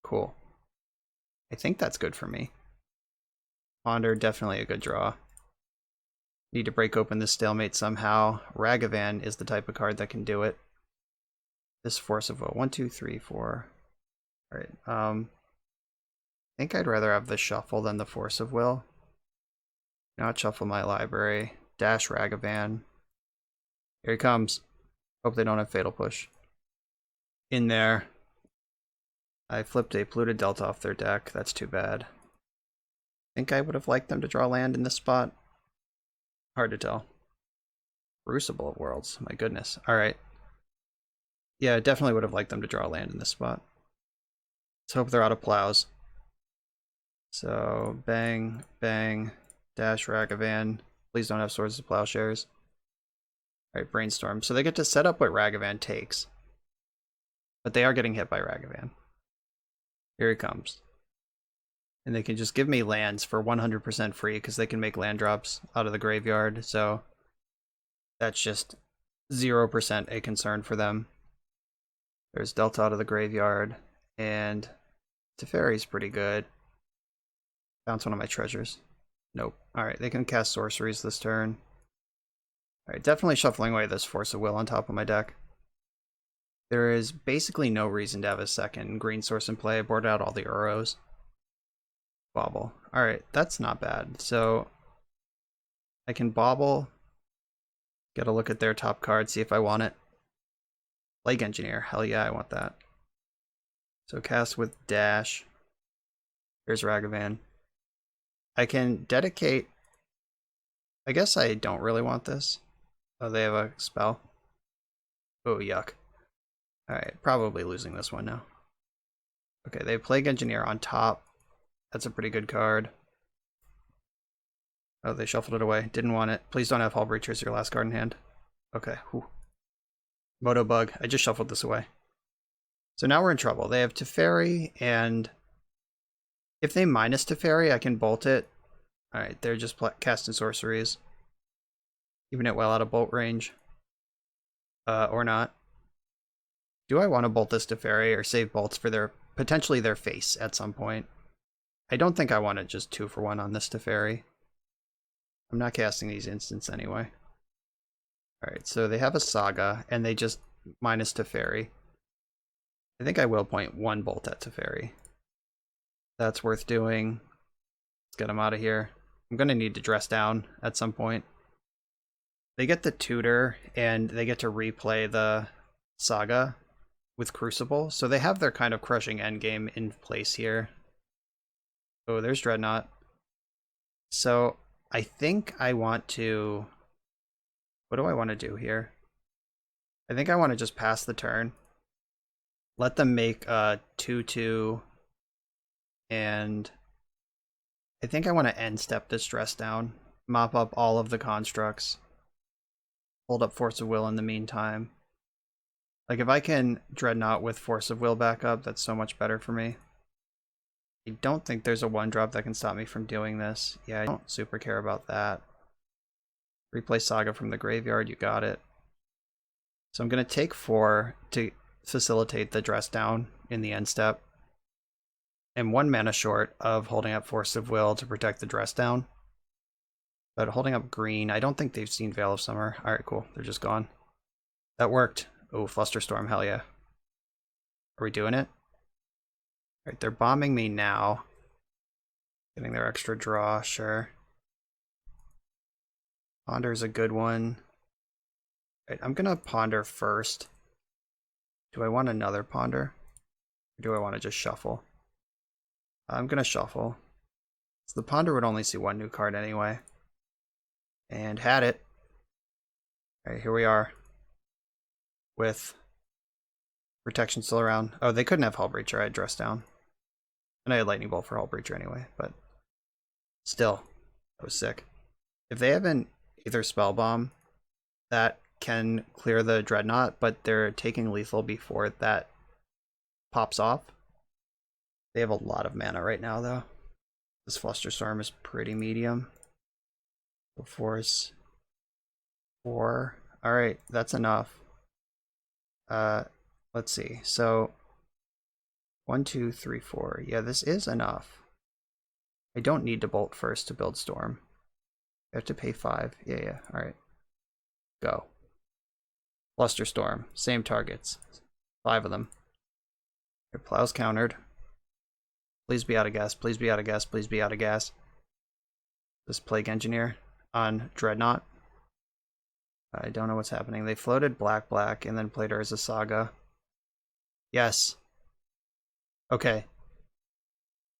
cool. I think that's good for me. Ponder, definitely a good draw. Need to break open this stalemate somehow. Ragavan is the type of card that can do it. This Force of Will. 1, 2, 3, 4. Alright, I think I'd rather have the Shuffle than the Force of Will. Not shuffle my library. Dash Ragavan. Here he comes. Hope they don't have Fatal Push. In there. I flipped a Polluted Delta off their deck. That's too bad. I think I would have liked them to draw land in this spot. Hard to tell. Crucible of Worlds. My goodness. Alright. Yeah, definitely would have liked them to draw land in this spot. Let's hope they're out of plows. So, bang, bang, dash Ragavan. Please don't have Swords of Plowshares. Alright, Brainstorm. So they get to set up what Ragavan takes. But they are getting hit by Ragavan. Here he comes. And they can just give me lands for 100% free because they can make land drops out of the graveyard. So that's just 0% a concern for them. There's Delta out of the graveyard. And Teferi's pretty good. Bounce one of my treasures. Nope. Alright, they can cast sorceries this turn. Alright, definitely shuffling away this Force of Will on top of my deck. There is basically no reason to have a second green source in play. I boarded out all the Uros. Bobble. Alright, that's not bad. So I can bobble. Get a look at their top card, see if I want it. Plague Engineer. Hell yeah, I want that. So cast with dash. Here's Ragavan. I can dedicate. I guess I don't really want this. Oh, they have a spell. Oh, yuck. Alright, probably losing this one now. Okay, they have Plague Engineer on top. That's a pretty good card. Oh, they shuffled it away. Didn't want it. Please don't have Hull Breacher as your last card in hand. Okay. Whew. Moto Bug. I just shuffled this away. So now we're in trouble. They have Teferi, and if they minus Teferi, I can bolt it. Alright, they're just casting sorceries. Keeping it well out of bolt range. Or not. Do I want to bolt this Teferi or save bolts for their potentially their face at some point? I don't think I want to just 2-for-1 on this Teferi. I'm not casting these instants anyway. Alright, so they have a Saga, and they just minus Teferi. I think I will point 1 bolt at Teferi. That's worth doing. Let's get them out of here. I'm going to need to dress down at some point. They get the Tutor, and they get to replay the Saga with Crucible, so they have their kind of crushing endgame in place here. Oh, there's Dreadnought. So I think I want to... What do I want to do here? I think I want to just pass the turn. Let them make a 2-2. And I think I want to end step this dress down. Mop up all of the constructs. Hold up Force of Will in the meantime. Like, if I can Dreadnought with Force of Will back up, that's so much better for me. I don't think there's a 1-drop that can stop me from doing this. Yeah, I don't super care about that. Replay Saga from the graveyard, you got it. So I'm going to take 4 to facilitate the dress down in the end step. And 1 mana short of holding up Force of Will to protect the dress down. But holding up green, I don't think they've seen Veil of Summer. Alright, cool. They're just gone. That worked. Oh, Flusterstorm, hell yeah. Are we doing it? Alright, they're bombing me now. Getting their extra draw, sure. Ponder's a good one. Alright, I'm gonna ponder first. Do I want another ponder? Or do I want to just shuffle? I'm gonna shuffle. So the ponder would only see 1 new card anyway. And had it. Alright, here we are. With protection still around. Oh, they couldn't have Hull Breacher. I had dressed down. And I had Lightning Bolt for Hull Breacher anyway, but still, that was sick. If they have an Aether Spell Bomb, that can clear the Dreadnought, but they're taking lethal before that pops off. They have a lot of mana right now, though. This Flusterstorm is pretty medium. Force 4. Alright, that's enough. Let's see. So 1, 2, 3, 4. Yeah, this is enough. I don't need to bolt first to build Storm. I have to pay 5. Yeah. Alright. Go. Flusterstorm. Same targets. 5 of them. Your plow's countered. Please be out of gas. Please be out of gas. Please be out of gas. This Plague Engineer on Dreadnought. I don't know what's happening. They floated black and then played her as a Saga. Yes. Okay.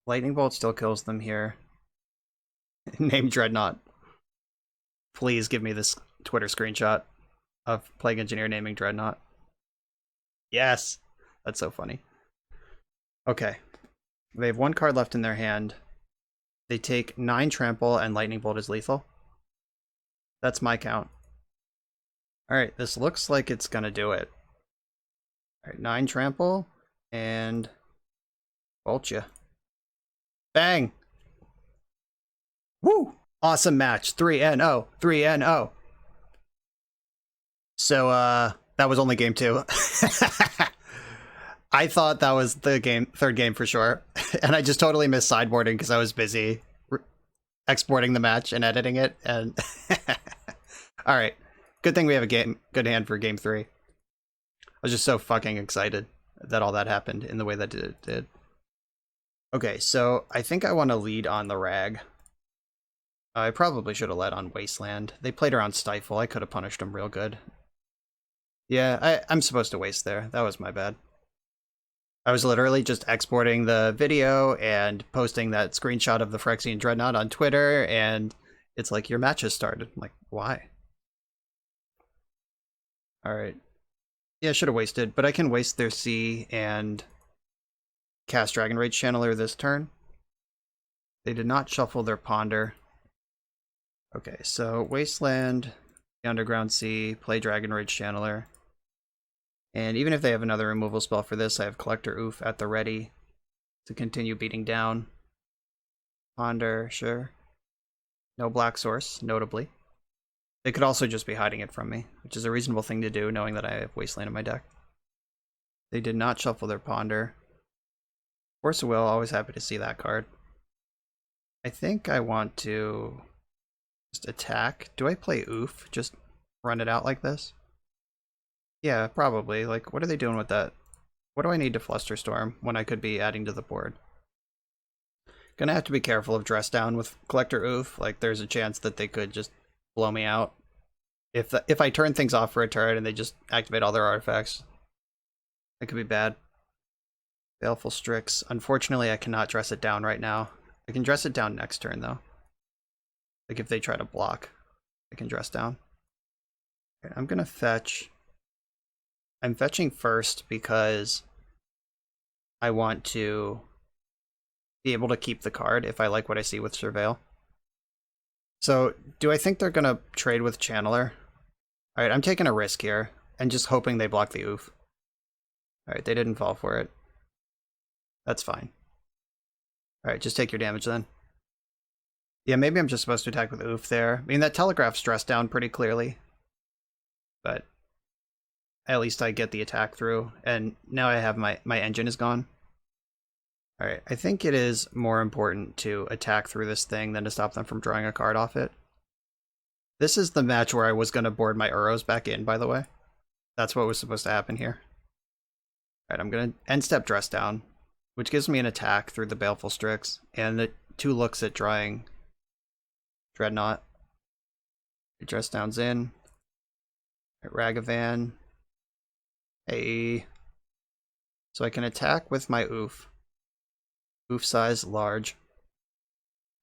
Lightning Bolt still kills them here. Name Dreadnought. Please give me this Twitter screenshot of Plague Engineer naming Dreadnought. Yes! That's so funny. Okay. They have 1 card left in their hand. They take 9 trample and Lightning Bolt is lethal. That's my count. Alright, this looks like it's gonna do it. Alright, 9 trample and bolt ya. Bang! Woo! Awesome match. 3-0. 3-0. So, that was only game 2. I thought that was the third game for sure. And I just totally missed sideboarding because I was busy exporting the match and editing it. And alright. Good thing we have a good hand for game 3. I was just so fucking excited that all that happened in the way that it did. Okay, so I think I want to lead on the Rag. I probably should have led on Wasteland. They played around Stifle. I could have punished them real good. Yeah, I'm supposed to waste there. That was my bad. I was literally just exporting the video and posting that screenshot of the Phyrexian Dreadnought on Twitter, and it's like, your match has started. I'm like, why? Alright. Yeah, I should have wasted, but I can waste their C and cast Dragon Rage Channeler this turn. They did not shuffle their Ponder. Okay, so Wasteland, the Underground Sea, play Dragon Rage Channeler. And even if they have another removal spell for this, I have Collector Oof at the ready to continue beating down. Ponder, sure. No black source, notably. They could also just be hiding it from me, which is a reasonable thing to do, knowing that I have Wasteland in my deck. They did not shuffle their Ponder. Force of Will, always happy to see that card. I think I want to just attack. Do I play Oof? Just run it out like this? Yeah, probably. Like, what are they doing with that? What do I need to Flusterstorm when I could be adding to the board? Gonna have to be careful of Dress Down with Collector Oof. Like, there's a chance that they could just blow me out. If I turn things off for a turn and they just activate all their artifacts, that could be bad. Baleful Strix. Unfortunately, I cannot dress it down right now. I can dress it down next turn, though. Like, if they try to block, I can dress down. Okay, I'm gonna fetch. I'm fetching first because I want to be able to keep the card if I like what I see with Surveil. So, do I think they're gonna trade with Channeler? Alright, I'm taking a risk here, and just hoping they block the Oof. Alright, they didn't fall for it. That's fine. Alright, just take your damage then. Yeah, maybe I'm just supposed to attack with Oof there. I mean, that telegraph's dressed down pretty clearly. But at least I get the attack through, and now I have my engine is gone. Alright, I think it is more important to attack through this thing than to stop them from drawing a card off it. This is the match where I was going to board my Uros back in, by the way. That's what was supposed to happen here. Alright, I'm going to end step Dress Down, which gives me an attack through the Baleful Strix, and the 2 looks at drawing Dreadnought. Dress Down's in. Ragavan. Hey. So I can attack with my Oof. Oof size large.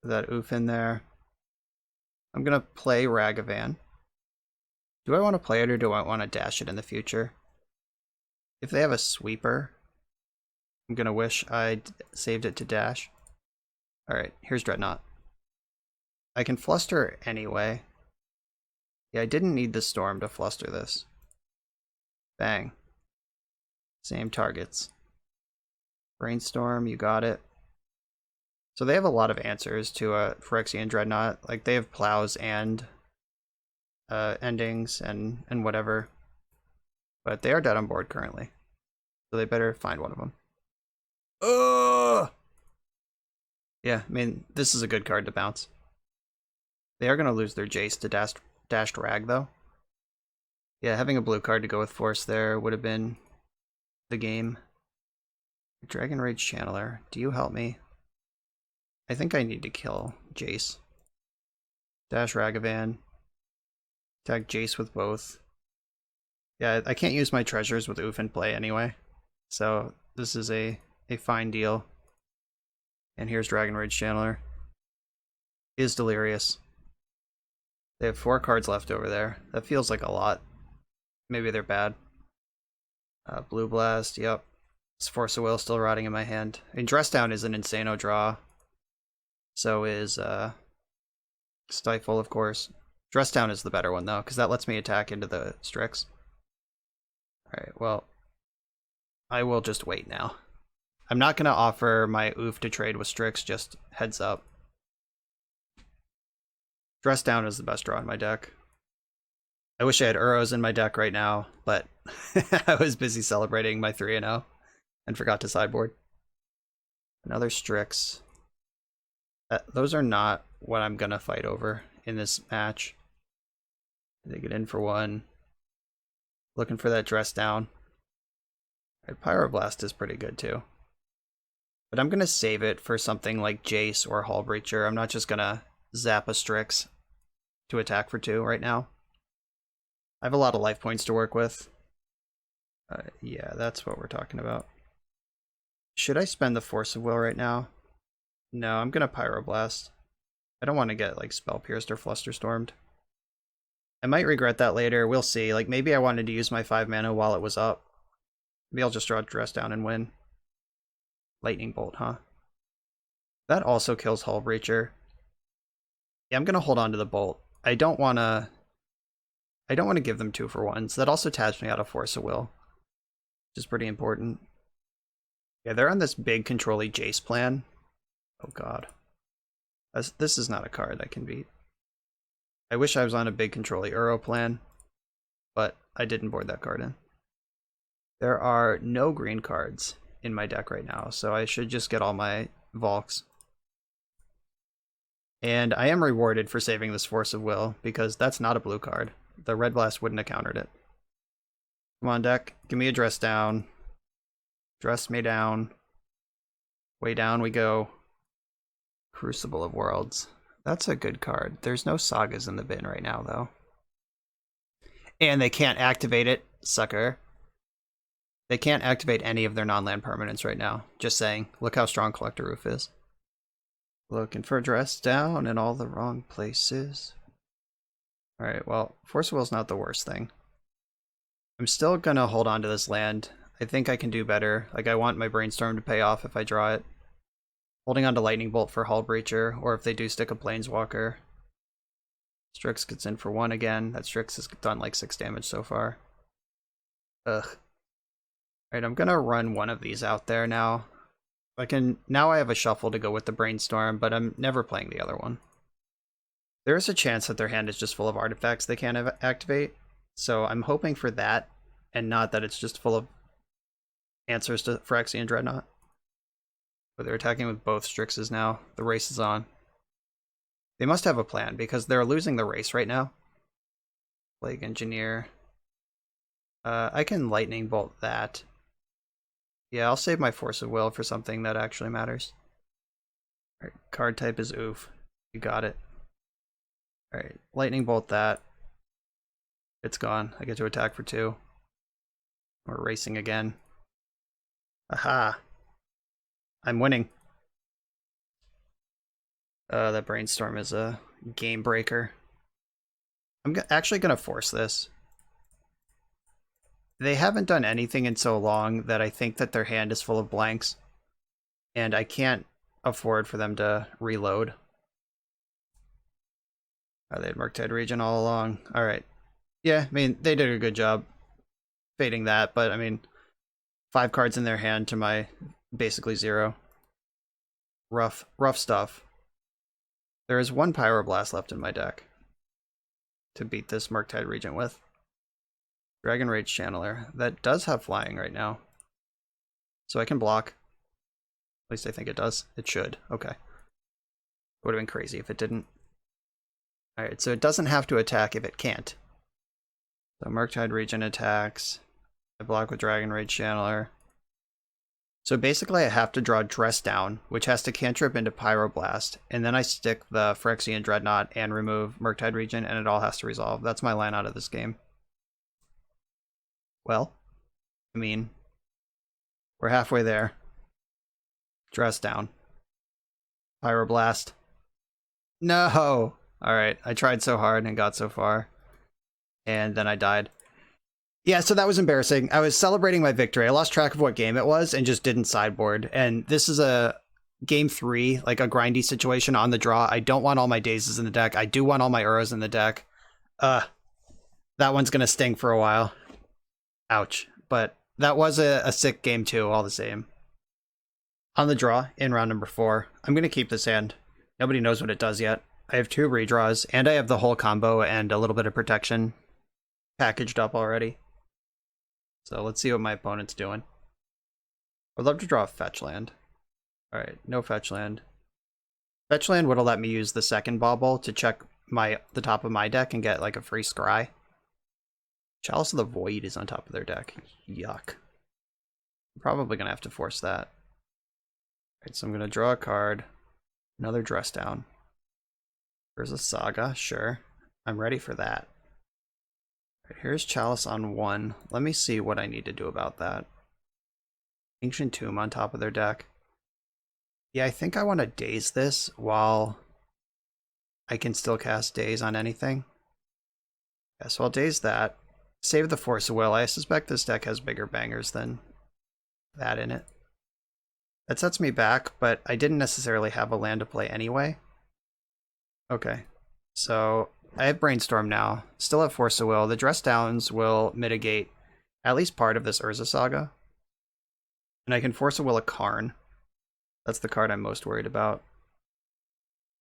Put that Oof in there. I'm gonna play Ragavan. Do I want to play it or do I want to dash it in the future? If they have a sweeper, I'm gonna wish I'd saved it to dash. Alright, here's Dreadnought. I can fluster anyway. Yeah, I didn't need the Storm to fluster this. Bang. Same targets. Brainstorm, you got it. So they have a lot of answers to a Phyrexian Dreadnought. Like, they have Plows and endings and whatever. But they are dead on board currently. So they better find one of them. Ugh! Yeah, I mean, this is a good card to bounce. They are going to lose their Jace to dashed Rag, though. Yeah, having a blue card to go with Force there would have been the game. Dragon Rage Channeler, do you help me? I think I need to kill Jace. Dash Ragavan. Attack Jace with both. Yeah, I can't use my treasures with Oof in play anyway. So this is a fine deal. And here's Dragon Rage Channeler. Is Delirious. They have 4 cards left over there. That feels like a lot. Maybe they're bad. Blue Blast, yep. This Force of Will still rotting in my hand. I mean, Dress Down is an insano draw. So is Stifle, of course. Dress Down is the better one, though, because that lets me attack into the Strix. Alright, well, I will just wait now. I'm not going to offer my Oof to trade with Strix, just heads up. Dress Down is the best draw in my deck. I wish I had Uros in my deck right now, but I was busy celebrating my 3-0 and forgot to sideboard. Another Strix. Those are not what I'm going to fight over in this match. They get in for 1. Looking for that Dress Down. Right, Pyroblast is pretty good too. But I'm going to save it for something like Jace or Hull Breacher. I'm not just going to zap a Strix to attack for 2 right now. I have a lot of life points to work with. Yeah, that's what we're talking about. Should I spend the Force of Will right now? No, I'm going to Pyroblast. I don't want to get like Spell Pierced or Flusterstormed. I might regret that later. We'll see. Like, maybe I wanted to use my 5 mana while it was up. Maybe I'll just draw Dress Down and win. Lightning Bolt, huh? That also kills Hull Breacher. Yeah, I'm going to hold on to the Bolt. I don't want to give them 2-for-1s. That also taps me out of Force of Will, which is pretty important. Yeah, they're on this big control-y Jace plan. Oh god. This is not a card I can beat. I wish I was on a big control-y Uro plan, but I didn't board that card in. There are no green cards in my deck right now, so I should just get all my Volks. And I am rewarded for saving this Force of Will, because that's not a blue card. The Red Blast wouldn't have countered it. Come on, deck. Give me a Dress Down. Dress me down. Way down we go. Crucible of Worlds. That's a good card. There's no Sagas in the bin right now, though. And they can't activate it, sucker. They can't activate any of their non-land permanents right now. Just saying. Look how strong Collector Roof is. Looking for Dress Down in all the wrong places. Alright, well, Force of Will's not the worst thing. I'm still gonna hold on to this land. I think I can do better. Like, I want my Brainstorm to pay off if I draw it. Holding on to Lightning Bolt for Hull Breacher, or if they do stick a Planeswalker. Strix gets in for 1 again. That Strix has done like 6 damage so far. Ugh. Alright, I'm gonna run one of these out there now. Now I have a shuffle to go with the Brainstorm, but I'm never playing the other one. There is a chance that their hand is just full of artifacts they can't activate, so I'm hoping for that, and not that it's just full of answers to Phyrexian Dreadnought. But they're attacking with both Strixes now. The race is on. They must have a plan, because they're losing the race right now. Plague Engineer. I can Lightning Bolt that. Yeah, I'll save my Force of Will for something that actually matters. Alright, card type is Oof. You got it. Alright, Lightning Bolt that. It's gone. I get to attack for 2. We're racing again. Aha! I'm winning. That Brainstorm is a game breaker. I'm actually going to force this. They haven't done anything in so long that I think that their hand is full of blanks. And I can't afford for them to reload. They had Murktide Region all along. Alright. Yeah, I mean, they did a good job fading that, but I mean, 5 cards in their hand to my basically 0. Rough stuff. There is 1 Pyroblast left in my deck. to beat this Murktide Regent with. Dragon Rage Channeler. That does have flying right now. So I can block. At least I think it does. It should. Okay. Would have been crazy if it didn't. Alright, so it doesn't have to attack if it can't. So Murktide Regent attacks. I block with Dragon Rage Channeler. So basically I have to draw Dress Down, which has to cantrip into Pyroblast, and then I stick the Phyrexian Dreadnought and remove Murktide Regent, and it all has to resolve. That's my line out of this game. Well, I mean, we're halfway there. Dress Down. Pyroblast. No! Alright, I tried so hard and got so far. And then I died. Yeah, so that was embarrassing. I was celebrating my victory. I lost track of what game it was and just didn't sideboard. And this is a game 3, like a grindy situation on the draw. I don't want all my dazes in the deck. I do want all my Uros in the deck. That one's gonna sting for a while. Ouch. But that was a sick game too, all the same. On the draw, in round number 4, I'm gonna keep this hand. Nobody knows what it does yet. I have 2 redraws, and I have the whole combo and a little bit of protection packaged up already. So let's see what my opponent's doing. I'd love to draw a fetch land. Alright, no fetch land. Fetch land would have let me use the second bauble to check the top of my deck and get like a free scry. Chalice of the Void is on top of their deck. Yuck. I'm probably going to have to force that. Alright, so I'm going to draw a card. Another Dress Down. There's a Saga, sure. I'm ready for that. Right, here's Chalice on 1. Let me see what I need to do about that. Ancient Tomb on top of their deck. Yeah, I think I want to daze this while I can still cast Daze on anything. Yeah, so I'll daze that. Save the Force of Will. I suspect this deck has bigger bangers than that in it. That sets me back, but I didn't necessarily have a land to play anyway. Okay, so I have Brainstorm now. Still have Force of Will. The Dress Downs will mitigate at least part of this Urza Saga. And I can Force of Will a Karn. That's the card I'm most worried about.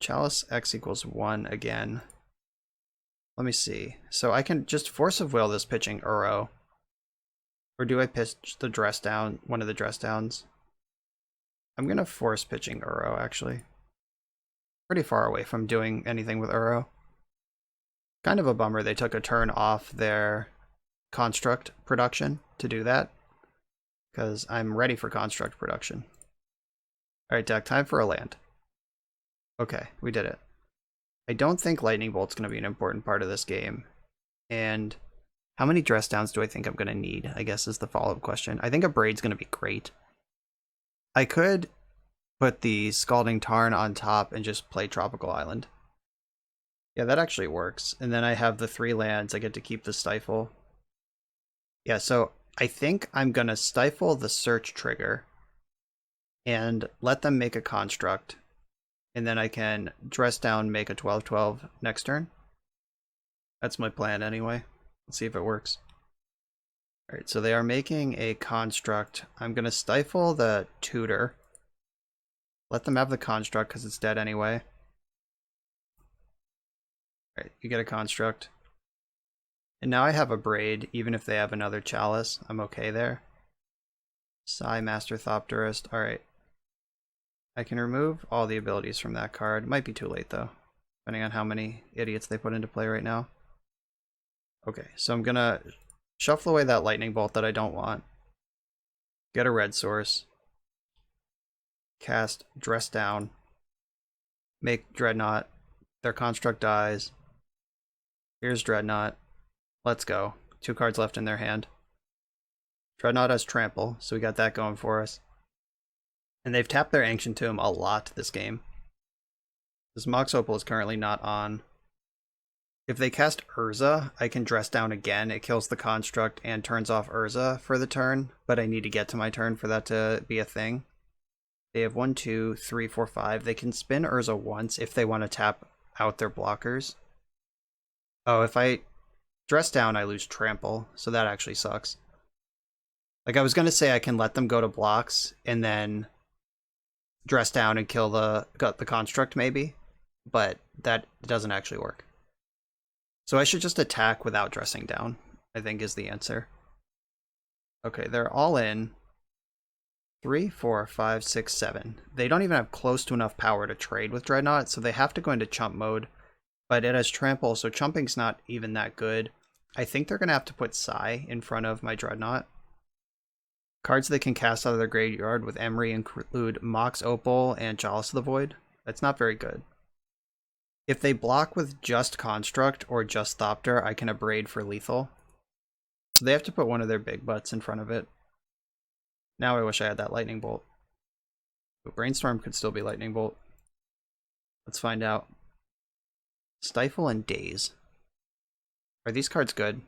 Chalice X equals 1 again. Let me see. So I can just Force of Will this pitching Uro. Or do I pitch the Dress Down, one of the Dress Downs? I'm going to force pitching Uro, actually. Pretty far away from doing anything with Uro. Kind of a bummer they took a turn off their construct production to do that, because I'm ready for construct production. Alright, deck, time for a land. Okay, we did it. I don't think Lightning Bolt's going to be an important part of this game. And how many Dress Downs do I think I'm going to need, I guess is the follow-up question. I think a Braid's going to be great. I could put the Scalding Tarn on top and just play Tropical Island. Yeah, that actually works. And then I have the 3 lands. I get to keep the Stifle. Yeah, so I think I'm going to Stifle the Search trigger and let them make a construct. And then I can Dress Down, make a 12/12 next turn. That's my plan anyway. Let's see if it works. Alright, so they are making a construct. I'm going to Stifle the Tutor. Let them have the construct because it's dead anyway. Alright, you get a construct. And now I have a Braid, even if they have another Chalice. I'm okay there. Psy, Master Thopterist. Alright. I can remove all the abilities from that card. Might be too late though, depending on how many idiots they put into play right now. Okay, so I'm going to shuffle away that Lightning Bolt that I don't want. Get a red source. Cast Dress Down. Make Dreadnought. Their construct dies. Here's Dreadnought. Let's go. 2 cards left in their hand. Dreadnought has Trample, so we got that going for us. And they've tapped their Ancient Tomb a lot this game. This Mox Opal is currently not on. If they cast Urza, I can Dress Down again. It kills the construct and turns off Urza for the turn, but I need to get to my turn for that to be a thing. They have 1, 2, 3, 4, 5. They can spin Urza once if they want to tap out their blockers. Oh, if I Dress Down, I lose Trample, so that actually sucks. Like, I was going to say I can let them go to blocks and then Dress Down and kill the construct maybe, but that doesn't actually work. So I should just attack without dressing down, I think is the answer. Okay, they're all in. 3, 4, 5, 6, 7. They don't even have close to enough power to trade with Dreadnought, so they have to go into chump mode. But it has trample, so chumping's not even that good. I think they're going to have to put Sai in front of my Dreadnought. Cards they can cast out of their graveyard with Emery include Mox Opal and Chalice of the Void. That's not very good. If they block with just Construct or just Thopter, I can Abrade for lethal. So they have to put one of their big butts in front of it. Now I wish I had that Lightning Bolt. But Brainstorm could still be Lightning Bolt. Let's find out. Stifle and Daze. Are these cards good?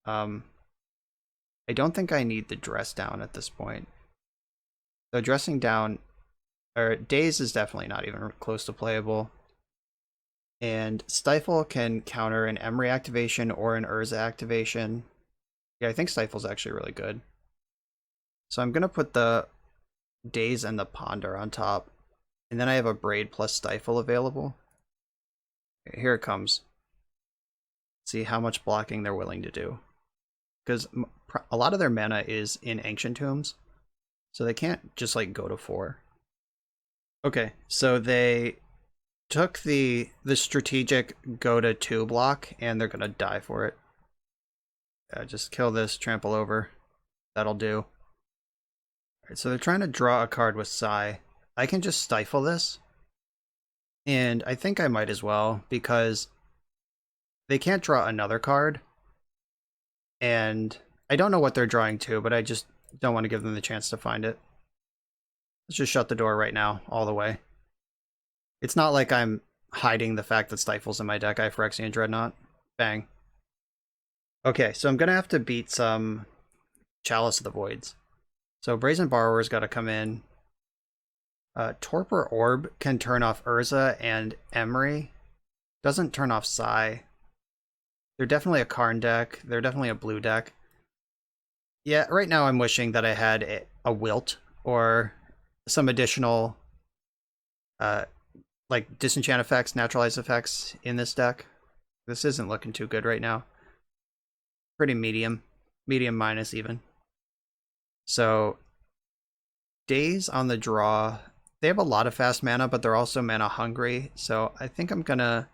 I don't think I need the dress down at this point. So dressing down, or Daze is definitely not even close to playable. And Stifle can counter an Emery activation or an Urza activation. Yeah, I think Stifle's actually really good. So I'm going to put the Daze and the Ponder on top. And then I have a Braid plus Stifle available. Okay, here it comes. See how much blocking they're willing to do. Because a lot of their mana is in Ancient Tombs. So they can't just like go to 4. Okay, so they took the strategic go to 2 block and they're going to die for it. Just kill this, trample over. That'll do. Alright, so they're trying to draw a card with Sai. I can just stifle this. And I think I might as well, because they can't draw another card. And I don't know what they're drawing to, but I just don't want to give them the chance to find it. Let's just shut the door right now, all the way. It's not like I'm hiding the fact that Stifle's in my deck. I have Phyrexian Dreadnought. Bang. Okay, so I'm going to have to beat some Chalice of the Voids. So Brazen Borrower's got to come in. Torpor Orb can turn off Urza and Emery. Doesn't turn off Sai. They're definitely a Karn deck. They're definitely a blue deck. Yeah, right now I'm wishing that I had a Wilt or some additional like disenchant effects, naturalize effects in this deck. This isn't looking too good right now. Pretty medium. Medium minus even. So Daze on the draw. They have a lot of fast mana, but they're also mana hungry. So I think I'm gonna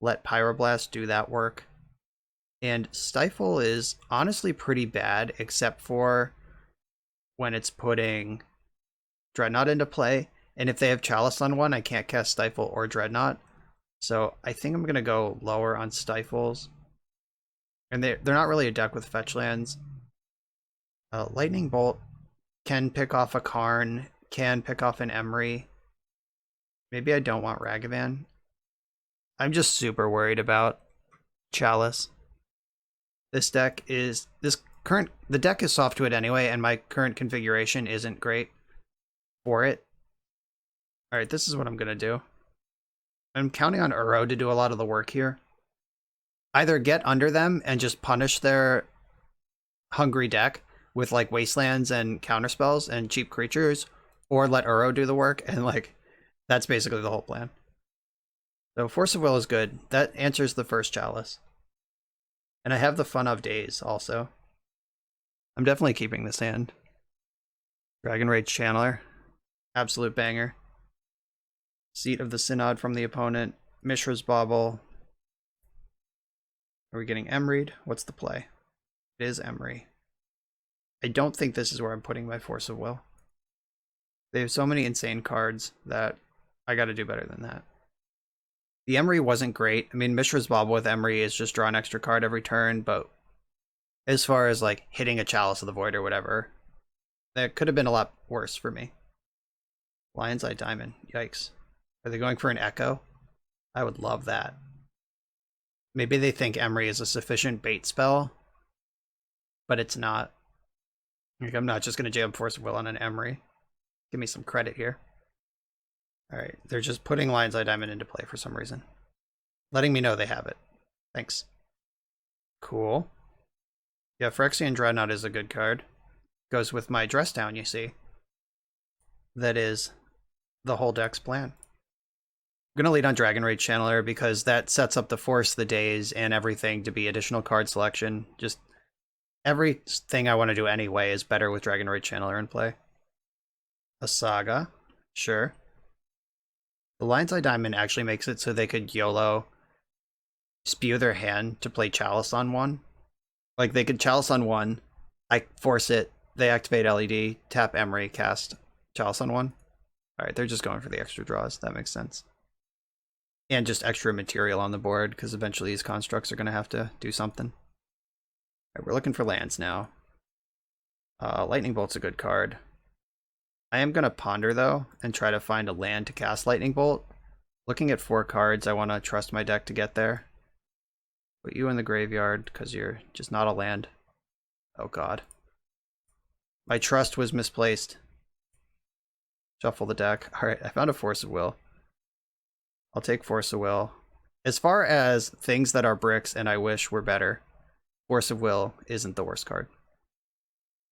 let Pyroblast do that work. And Stifle is honestly pretty bad, except for when it's putting Dreadnought into play. And if they have Chalice on one, I can't cast Stifle or Dreadnought. So I think I'm going to go lower on Stifles. And they're not really a deck with fetch lands. Lightning Bolt can pick off a Karn, can pick off an Emery. Maybe I don't want Ragavan. I'm just super worried about Chalice. This deck is the deck is soft to it anyway, and my current configuration isn't great for it. Alright, this is what I'm gonna do. I'm counting on Uro to do a lot of the work here. Either get under them and just punish their hungry deck with like wastelands and counterspells and cheap creatures, or let Uro do the work, and like that's basically the whole plan. So Force of Will is good. That answers the first Chalice. And I have the Fun of Days also. I'm definitely keeping this hand. Dragon Rage Channeler. Absolute banger. Seat of the Synod from the opponent. Mishra's Bauble. Are we getting Emried? What's the play? It is Emery. I don't think this is where I'm putting my Force of Will. They have so many insane cards that I gotta do better than that. The Emery wasn't great. I mean, Mishra's Bauble with Emery is just draw an extra card every turn, but as far as like hitting a Chalice of the Void or whatever, that could have been a lot worse for me. Lion's Eye Diamond. Yikes. Are they going for an Echo? I would love that. Maybe they think Emery is a sufficient bait spell, but it's not. Like, I'm not just going to jam Force of Will on an Emery. Give me some credit here. Alright, they're just putting Lion's Eye Diamond into play for some reason. Letting me know they have it. Thanks. Cool. Yeah, Phyrexian Dreadnought is a good card. Goes with my Dress Down, you see. That is the whole deck's plan. gonna lead on Dragon Rage Channeler because that sets up the Force, the Days, and everything to be additional card selection. Just everything I want to do anyway is better with Dragon Rage Channeler in play. A Saga, sure. The Lion's Eye Diamond actually makes it so they could YOLO spew their hand to play Chalice on one. Like, they could Chalice on one, I force it, they activate LED, tap Emery, cast Chalice on one. Alright, they're just going for the extra draws. That makes sense. And just extra material on the board, because eventually these constructs are going to have to do something. Alright, we're looking for lands now. Lightning Bolt's a good card. I am going to ponder, though, and try to find a land to cast Lightning Bolt. Looking at 4 cards, I want to trust my deck to get there. Put you in the graveyard, because you're just not a land. Oh god. My trust was misplaced. Shuffle the deck. Alright, I found a Force of Will. I'll take Force of Will. As far as things that are bricks and I wish were better, Force of Will isn't the worst card.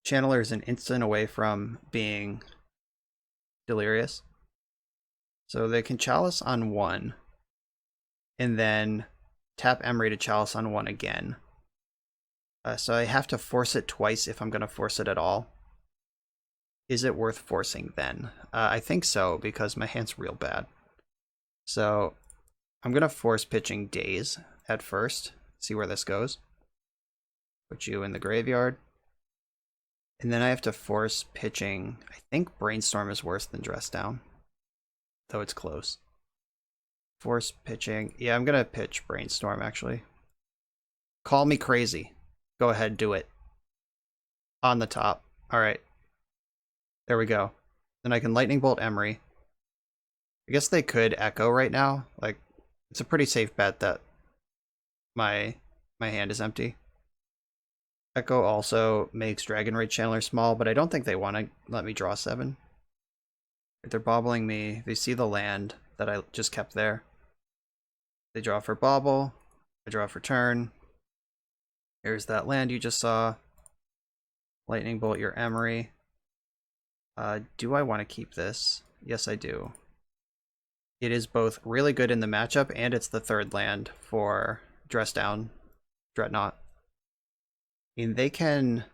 Channeler is an instant away from being delirious. So they can Chalice on one, and then tap Emery to Chalice on one again. So I have to force it twice if I'm going to force it at all. Is it worth forcing then? I think so, because my hand's real bad. So I'm going to force pitching Days at first. See where this goes. Put you in the graveyard. And then I have to force pitching. I think Brainstorm is worse than Dress Down, though it's close. Force pitching. Yeah, I'm going to pitch Brainstorm, actually. Call me crazy. Go ahead, do it. On the top. Alright. There we go. Then I can Lightning Bolt Emery. I guess they could Echo right now. Like, it's a pretty safe bet that my hand is empty. Echo also makes Dragon Rage Channeler small, but I don't think they want to let me draw 7. They're bobbling me. They see the land that I just kept there. They draw for bobble. I draw for turn. Here's that land you just saw. Lightning Bolt your Emery. Do I want to keep this? Yes, I do. It is both really good in the matchup, and it's the 3rd land for Dress Down Dreadnought. I mean, they can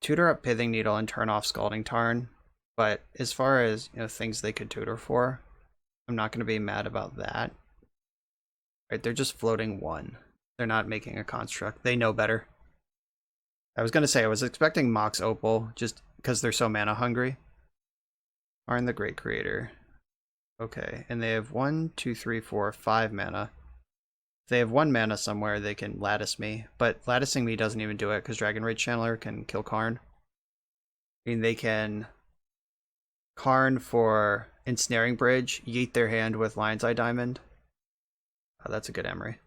tutor up Pithing Needle and turn off Scalding Tarn, but as far as, you know, things they could tutor for, I'm not going to be mad about that. Right, they're just floating 1. They're not making a construct. They know better. I was going to say, I was expecting Mox Opal, just because they're so mana hungry. Arn the Great Creator. Okay, and they have 1, 2, 3, 4, 5 mana. If they have 1 mana somewhere, they can Lattice me. But Latticing me doesn't even do it, because Dragon Rage Channeler can kill Karn. I mean, they can Karn for Ensnaring Bridge, yeet their hand with Lion's Eye Diamond. Oh, that's a good Emery.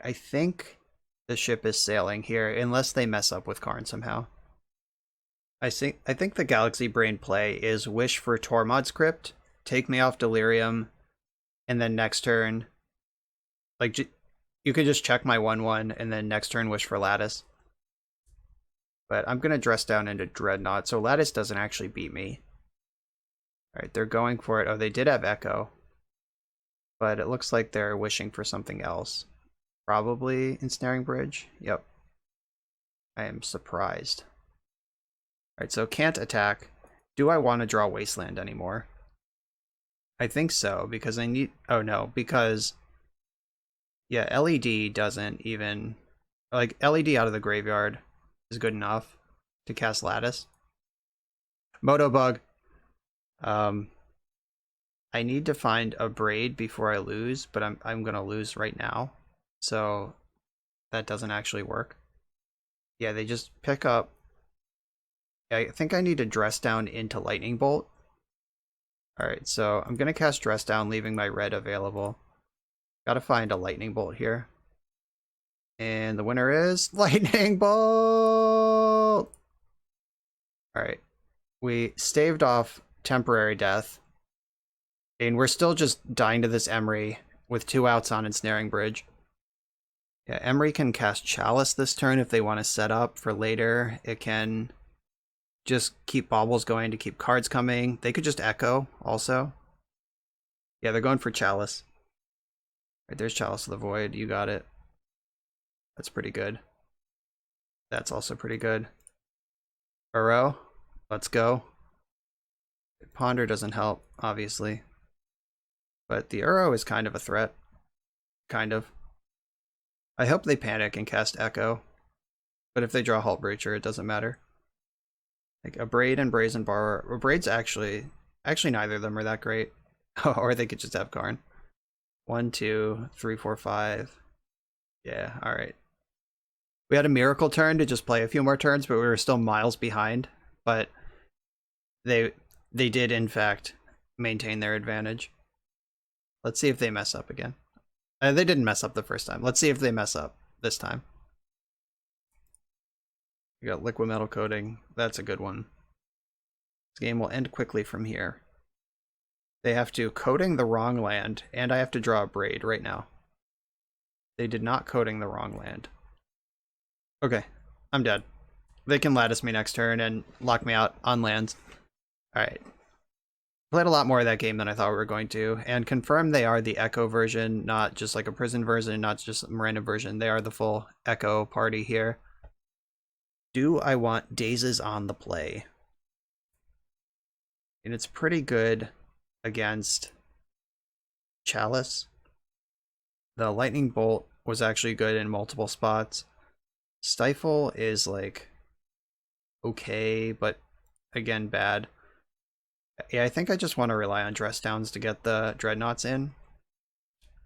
I think the ship is sailing here, unless they mess up with Karn somehow. I think the Galaxy Brain play is wish for Tormod's Crypt, take me off Delirium, and then next turn, like, you could just check my 1/1, and then next turn wish for Lattice. But I'm going to Dress Down into Dreadnought, so Lattice doesn't actually beat me. Alright, they're going for it. Oh, they did have Echo. But it looks like they're wishing for something else. Probably Ensnaring Bridge. Yep. I am surprised. Alright, so can't attack. Do I want to draw Wasteland anymore? I think so, because I need... Oh no, because... Yeah, LED doesn't even... Like, LED out of the graveyard is good enough to cast Lattice. Motobug. I need to find a Braid before I lose, but I'm gonna lose right now. So that doesn't actually work. Yeah, they just pick up... I think I need to Dress Down into Lightning Bolt. Alright, so I'm gonna cast Dress Down, leaving my red available. Gotta find a Lightning Bolt here. And the winner is Lightning Bolt! Alright. We staved off temporary death. And we're still just dying to this Emery with 2 outs on Ensnaring Bridge. Yeah, Emery can cast Chalice this turn if they want to set up for later. It can just keep baubles going to keep cards coming. They could just Echo also. Yeah, they're going for Chalice. Right, there's Chalice of the Void. You got it. That's pretty good. That's also pretty good. Burrow. Let's go. Ponder doesn't help, obviously. But the Uro is kind of a threat. Kind of. I hope they panic and cast Echo. But if they draw Halt Breacher, it doesn't matter. Like a Braid and Brazen Borrower. Braid's actually neither of them are that great. Or they could just have Karn. 1, 2, 3, 4, 5. Yeah, alright. We had a miracle turn to just play a few more turns, but we were still miles behind. But they did, in fact, maintain their advantage. Let's see if they mess up again. They didn't mess up the first time. Let's see if they mess up this time. We got Liquid Metal Coating. That's a good one. This game will end quickly from here. They have to coating the wrong land, and I have to draw a Braid right now. They did not coating the wrong land. Okay, I'm dead. They can lattice me next turn and lock me out on lands. Alright. Played a lot more of that game than I thought we were going to, and confirmed they are the Echo version, not just like a prison version, not just a random version. They are the full Echo party here. Do I want Dazes on the play? And it's pretty good against Chalice. The Lightning Bolt was actually good in multiple spots. Stifle is like okay, but again bad. Yeah, I think I just want to rely on Dress Downs to get the Dreadnoughts in.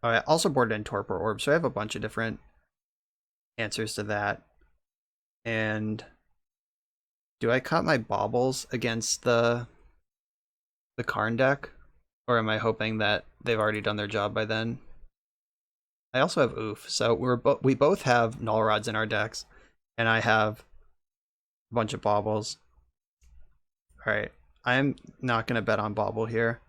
I also boarded in Torpor Orb, so I have a bunch of different answers to that. And do I cut my Baubles against the Karn deck? Or am I hoping that they've already done their job by then? I also have Oof, so we both have Null Rods in our decks, and I have a bunch of Baubles. Alright, I'm not going to bet on Bauble here.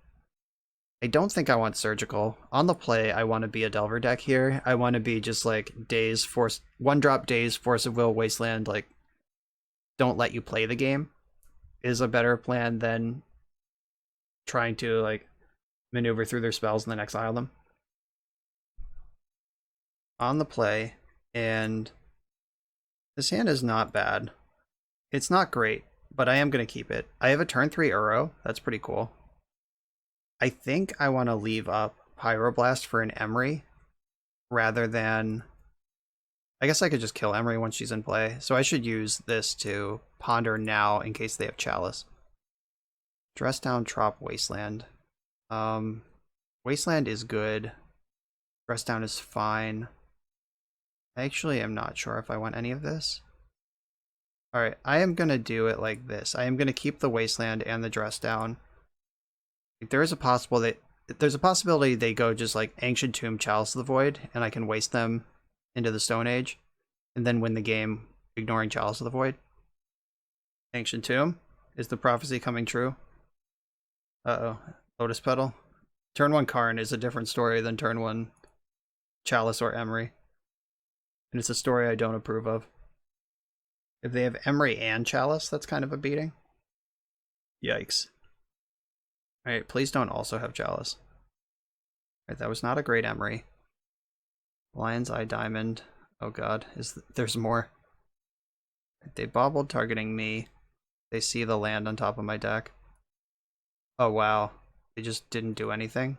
I don't think I want Surgical. On the play, I want to be a Delver deck here. I want to be just like Daze, Force, 1-drop Daze, Force of Will, Wasteland, like, don't let you play the game is a better plan than trying to, like, maneuver through their spells and then exile them. On the play, and this hand is not bad. It's not great, but I am going to keep it. I have a turn 3 Uro. That's pretty cool. I think I want to leave up Pyroblast for an Emery rather than... I guess I could just kill Emery once she's in play, so I should use this to ponder now in case they have Chalice. Dress Down, Trop, Wasteland. Wasteland is good. Dress Down is fine. I actually am not sure if I want any of this. Alright, I am going to do it like this. I am going to keep the Wasteland and the Dress Down. There's a possibility they go just like Ancient Tomb, Chalice of the Void, and I can waste them into the Stone Age, and then win the game ignoring Chalice of the Void. Ancient Tomb? Is the prophecy coming true? Uh-oh. Lotus Petal? Turn 1 Karn is a different story than turn 1 Chalice or Emery. And it's a story I don't approve of. If they have Emery and Chalice, that's kind of a beating. Yikes. Alright, please don't also have Chalice. Alright, that was not a great Emery. Lion's Eye Diamond. Oh god, there's more. They bobbled targeting me. They see the land on top of my deck. Oh wow, they just didn't do anything.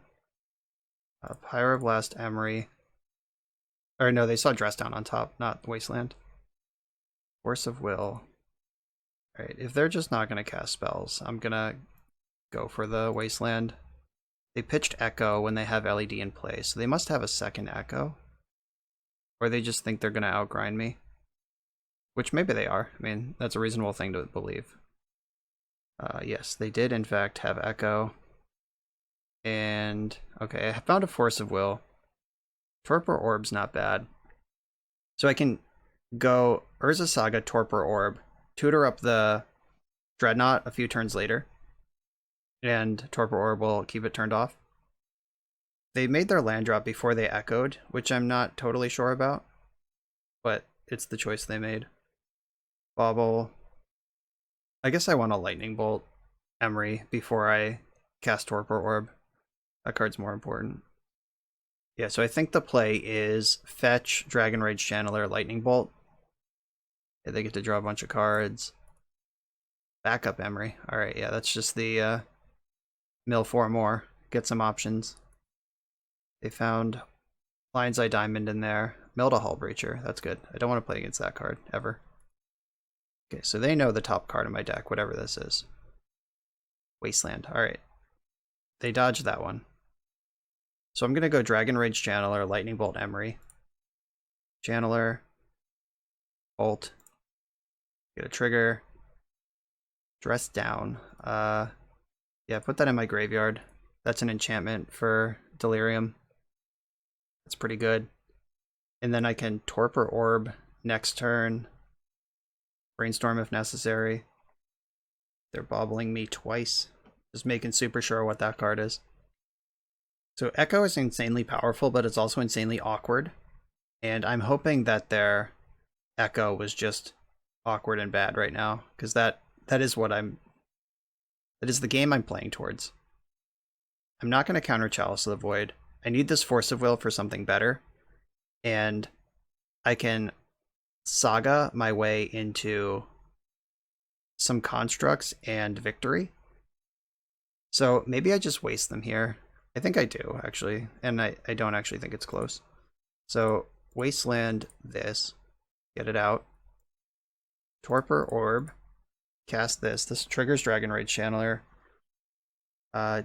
Pyroblast, Emery. Or no, they saw Dress Down on top, not Wasteland. Force of Will. Alright, if they're just not going to cast spells, I'm going to go for the Wasteland. They pitched Echo when they have LED in play, so they must have a second Echo. Or they just think they're going to outgrind me. Which maybe they are. I mean, that's a reasonable thing to believe. Yes, they did in fact have Echo. And, okay, I found a Force of Will. Torpor Orb's not bad. So I can go Urza Saga, Torpor Orb, tutor up the Dreadnought a few turns later, and Torpor Orb will keep it turned off. They made their land drop before they echoed, which I'm not totally sure about, but it's the choice they made. Bobble. I guess I want a Lightning Bolt Emery before I cast Torpor Orb. That card's more important. Yeah, so I think the play is fetch, Dragon Rage Channeler, Lightning Bolt. Yeah, they get to draw a bunch of cards. Backup Emery. Alright, yeah, that's just the mill 4 more. Get some options. They found Lion's Eye Diamond in there. Milled a Hull Breacher. That's good. I don't want to play against that card, ever. Okay, so they know the top card in my deck, whatever this is. Wasteland. Alright. They dodged that one. So I'm going to go Dragon Rage Channeler, Lightning Bolt Emery. Channeler. Bolt. Get a trigger. Dress down. Yeah, put that in my graveyard. That's an enchantment for Delirium. That's pretty good. And then I can Torpor Orb next turn. Brainstorm if necessary. They're bobbling me twice. Just making super sure what that card is. So Echo is insanely powerful, but it's also insanely awkward. And I'm hoping that their Echo was just awkward and bad right now, because that is what that is the game I'm playing towards. I'm not going to counter Chalice of the Void. I need this Force of Will for something better, and I can Saga my way into some constructs and victory. So maybe I just waste them here. I think I do, actually, and I don't actually think it's close. So Wasteland this, get it out. Torpor Orb, cast this. This triggers Dragon Rage Channeler.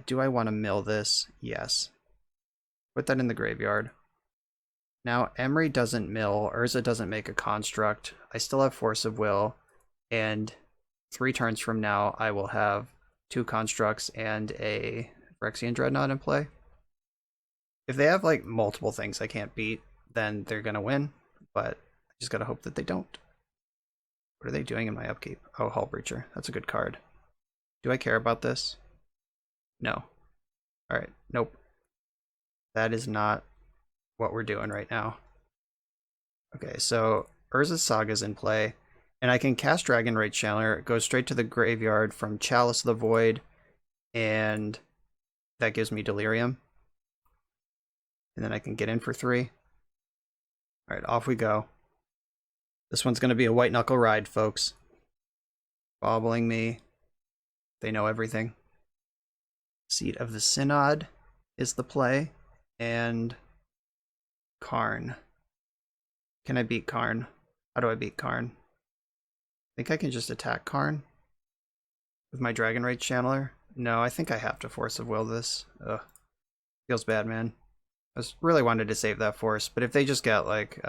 Do I want to mill this? Yes. Put that in the graveyard. Now, Emery doesn't mill, Urza doesn't make a construct. I still have Force of Will, and 3 turns from now, I will have 2 constructs and a Phyrexian Dreadnought in play. If they have, like, multiple things I can't beat, then they're gonna win, but I just gotta hope that they don't. What are they doing in my upkeep? Oh, Hull Breacher. That's a good card. Do I care about this? No. Alright, nope. That is not what we're doing right now. Okay, so Urza's Saga's in play, and I can cast Dragon Rage Channeler. It goes straight to the graveyard from Chalice of the Void, and that gives me Delirium. And then I can get in for 3. Alright, off we go. This one's going to be a white knuckle ride, folks. Bobbling me. They know everything. Seat of the Synod is the play, and Karn. Can I beat Karn? How do I beat Karn? I think I can just attack Karn with my Dragon Rage Channeler. No, I think I have to Force of Will this. Ugh. Feels bad, man. I really wanted to save that Force, but if they just get, like,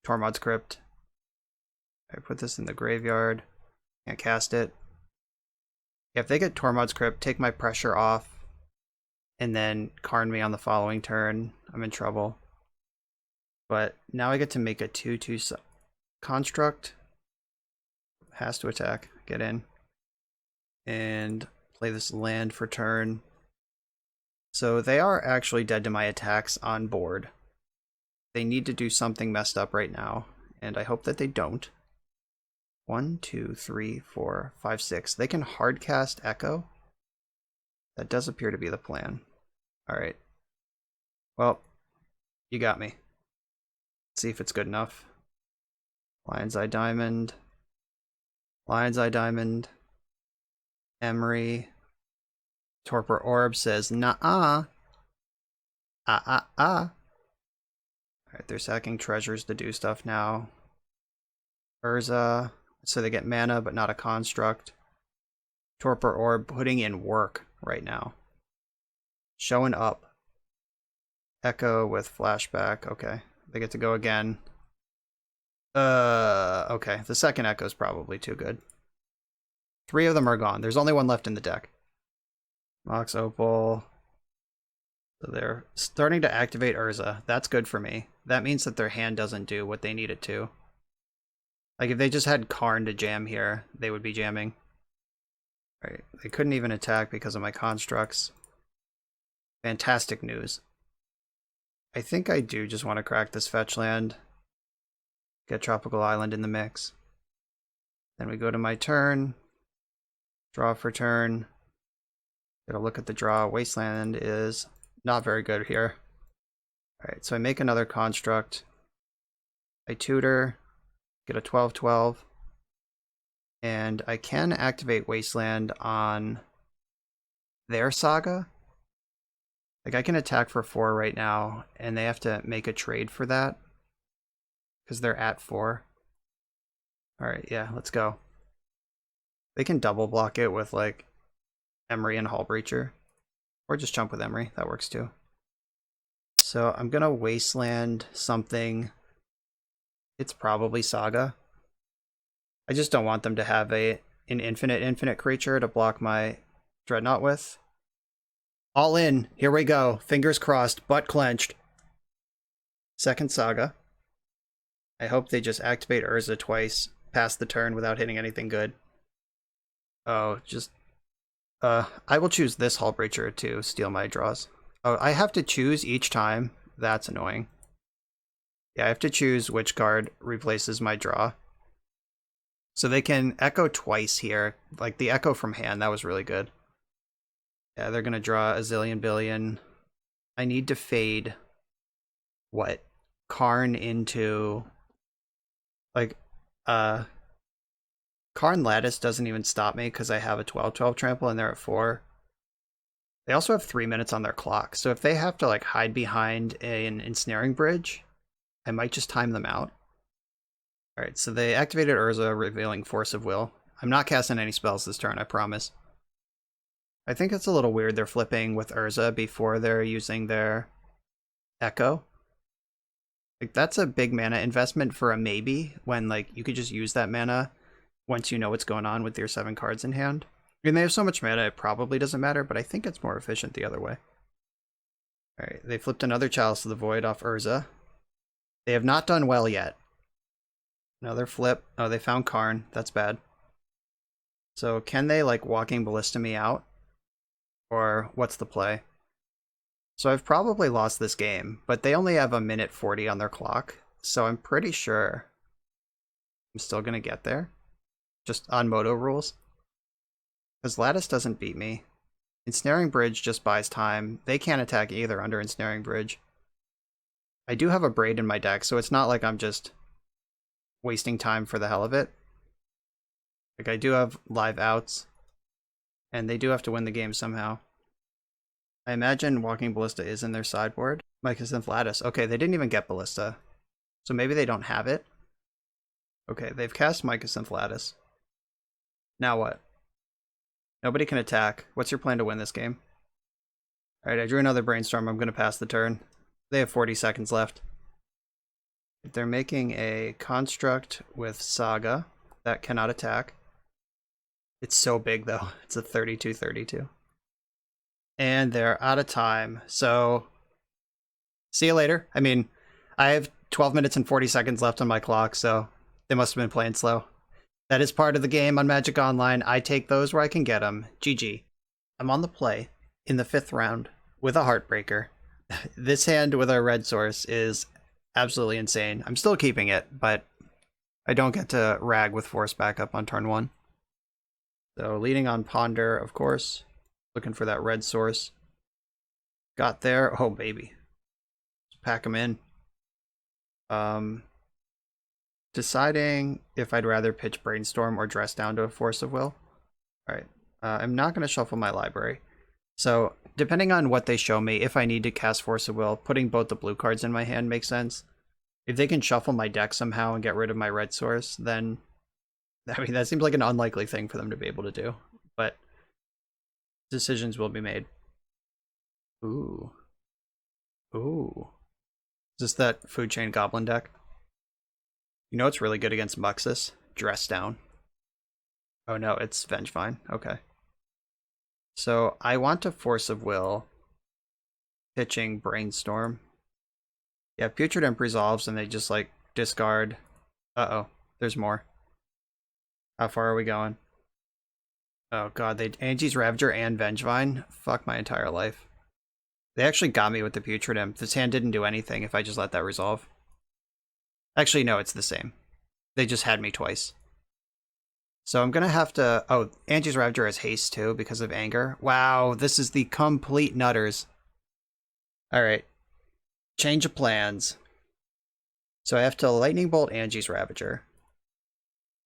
Tormod's Crypt. I put this in the graveyard. Can't cast it. If they get Tormod's Crypt, take my pressure off, and then Karn me on the following turn, I'm in trouble. But now I get to make a 2/2 construct. Has to attack. Get in. And play this land for turn. So they are actually dead to my attacks on board. They need to do something messed up right now, and I hope that they don't. 1, 2, 3, 4, 5, 6. They can hardcast Echo. That does appear to be the plan. Alright. Well, you got me. Let's see if it's good enough. Lion's Eye Diamond. Lion's Eye Diamond. Emery. Torpor Orb says, nah-uh. Ah-ah-ah. Alright, they're sacking treasures to do stuff now. Urza. So they get mana, but not a construct. Torpor Orb putting in work right now. Showing up. Echo with flashback. Okay. They get to go again. Okay. The second Echo is probably too good. 3 of them are gone. There's only 1 left in the deck. Mox Opal. So they're starting to activate Urza. That's good for me. That means that their hand doesn't do what they need it to. Like, if they just had Karn to jam here, they would be jamming. Right. They couldn't even attack because of my constructs. Fantastic news. I think I do just want to crack this fetch land. Get Tropical Island in the mix. Then we go to my turn. Draw for turn. Get a look at the draw. Wasteland is not very good here. Alright, so I make another construct. I tutor, get a 12/12. And I can activate Wasteland on their Saga. Like, I can attack for 4 right now, and they have to make a trade for that. Because they're at 4. Alright, yeah, let's go. They can double block it with, like, Emery and Hull Breacher. Or just jump with Emery, that works too. So I'm gonna Wasteland something. It's probably Saga. I just don't want them to have an infinite creature to block my Dreadnought with. All in, here we go. Fingers crossed, butt clenched. Second Saga. I hope they just activate Urza twice, pass the turn without hitting anything good. Oh, just... I will choose this Hull Breacher to steal my draws. Oh, I have to choose each time? That's annoying. Yeah, I have to choose which card replaces my draw. So they can echo twice here. Like the echo from hand, that was really good. Yeah, they're gonna draw a zillion billion. I need to fade... what? Karn into... like, Karn Lattice doesn't even stop me because I have a 12/12 trample and they're at 4. They also have 3 minutes on their clock, so if they have to like hide behind an ensnaring bridge, I might just time them out. Alright, so they activated Urza, revealing Force of Will. I'm not casting any spells this turn, I promise. I think it's a little weird they're flipping with Urza before they're using their Echo. Like, that's a big mana investment for a maybe, when like you could just use that mana once you know what's going on with your 7 cards in hand. I mean, they have so much mana, it probably doesn't matter, but I think it's more efficient the other way. Alright, they flipped another Chalice of the Void off Urza. They have not done well yet. Another flip. Oh, they found Karn. That's bad. So can they, like, Walking Ballista me out? Or what's the play? So I've probably lost this game, but they only have a minute 40 on their clock, so I'm pretty sure I'm still gonna get there. Just on Moto rules. Because Lattice doesn't beat me. Ensnaring Bridge just buys time. They can't attack either under Ensnaring Bridge. I do have a Braid in my deck, so it's not like I'm just wasting time for the hell of it. Like, I do have live outs, and they do have to win the game somehow. I imagine Walking Ballista is in their sideboard. Mycosynth Lattice. Okay, they didn't even get Ballista. So maybe they don't have it. Okay, they've cast Mycosynth Lattice. Now what? Nobody can attack. What's your plan to win this game? Alright, I drew another Brainstorm. I'm going to pass the turn. They have 40 seconds left. They're making a construct with Saga that cannot attack. It's so big, though. It's a 32/32. And they're out of time. So, see you later. I mean, I have 12 minutes and 40 seconds left on my clock, so they must have been playing slow. That is part of the game on Magic Online. I take those where I can get them. GG. I'm on the play in the 5th round with a Heartbreaker. This hand with our red source is absolutely insane. I'm still keeping it, but I don't get to rag with Force backup on turn 1. So leading on Ponder, of course. Looking for that red source. Got there. Oh, baby. Let's pack them in. Deciding if I'd rather pitch Brainstorm or dress down to a Force of Will. Alright. I'm not going to shuffle my library. So, depending on what they show me, if I need to cast Force of Will, putting both the blue cards in my hand makes sense. If they can shuffle my deck somehow and get rid of my red source, then... I mean, that seems like an unlikely thing for them to be able to do. But decisions will be made. Ooh. Ooh. Is this that Food Chain Goblin deck? You know it's really good against Muxus? Dress Down. Oh no, it's Vengevine. Okay. So I want to Force of Will pitching Brainstorm. Yeah, Putrid Imp resolves and they just like discard. Uh-oh, there's more. How far are we going? Oh god, they Angie's Ravager and Vengevine? Fuck my entire life. They actually got me with the Putrid Imp. This hand didn't do anything if I just let that resolve. Actually, no, it's the same. They just had me twice. So I'm gonna have to... Oh, Angie's Ravager has haste too because of anger. Wow, this is the complete nutters. Alright. Change of plans. So I have to Lightning Bolt Angie's Ravager.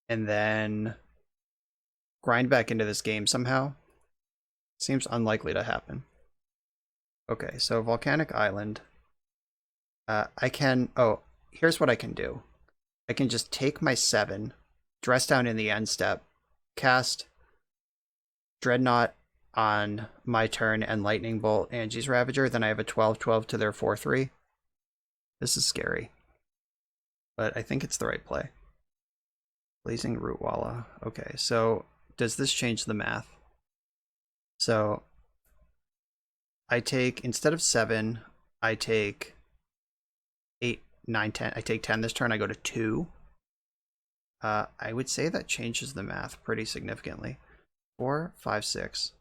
And then grind back into this game somehow. Seems unlikely to happen. Okay, so Volcanic Island. I can... Oh, here's what I can do. I can just take my 7, dress down in the end step, cast Dreadnought on my turn, and Lightning Bolt Angie's Ravager. Then I have a 12/12 to their 4/3. This is scary. But I think it's the right play. Blazing Rootwalla. Okay, so does this change the math? So I take, instead of 7, I take 8, 9, 10. I take 10 this turn, I go to 2. I would say that changes the math pretty significantly. 4, 5, 6.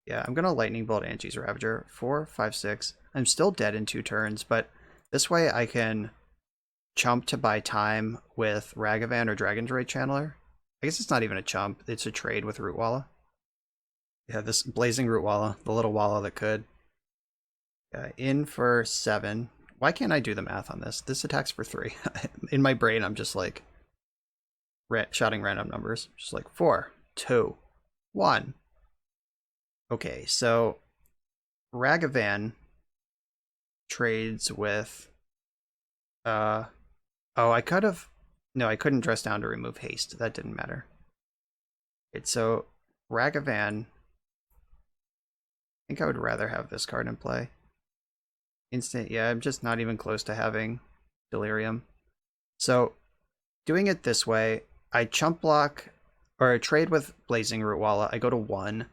Yeah, I'm going to Lightning Bolt Angie's Ravager. 4, 5, 6. I'm still dead in 2 turns, but this way I can chump to buy time with Ragavan or Dragon Droid Channeler. I guess it's not even a chump, it's a trade with Rootwalla. Yeah, this Blazing Rootwalla, the little Walla that could. Yeah, in for 7. Why can't I do the math on this? This attacks for 3. In my brain, I'm just like shouting random numbers. Just like 4, 2, 1. Okay, so Ragavan trades with... Oh, I could have... No, I couldn't dress down to remove haste. That didn't matter. Right, so Ragavan... I think I would rather have this card in play. Instant, yeah, I'm just not even close to having Delirium. So, doing it this way, I chump block, or I trade with Blazing Rootwalla, I go to 1,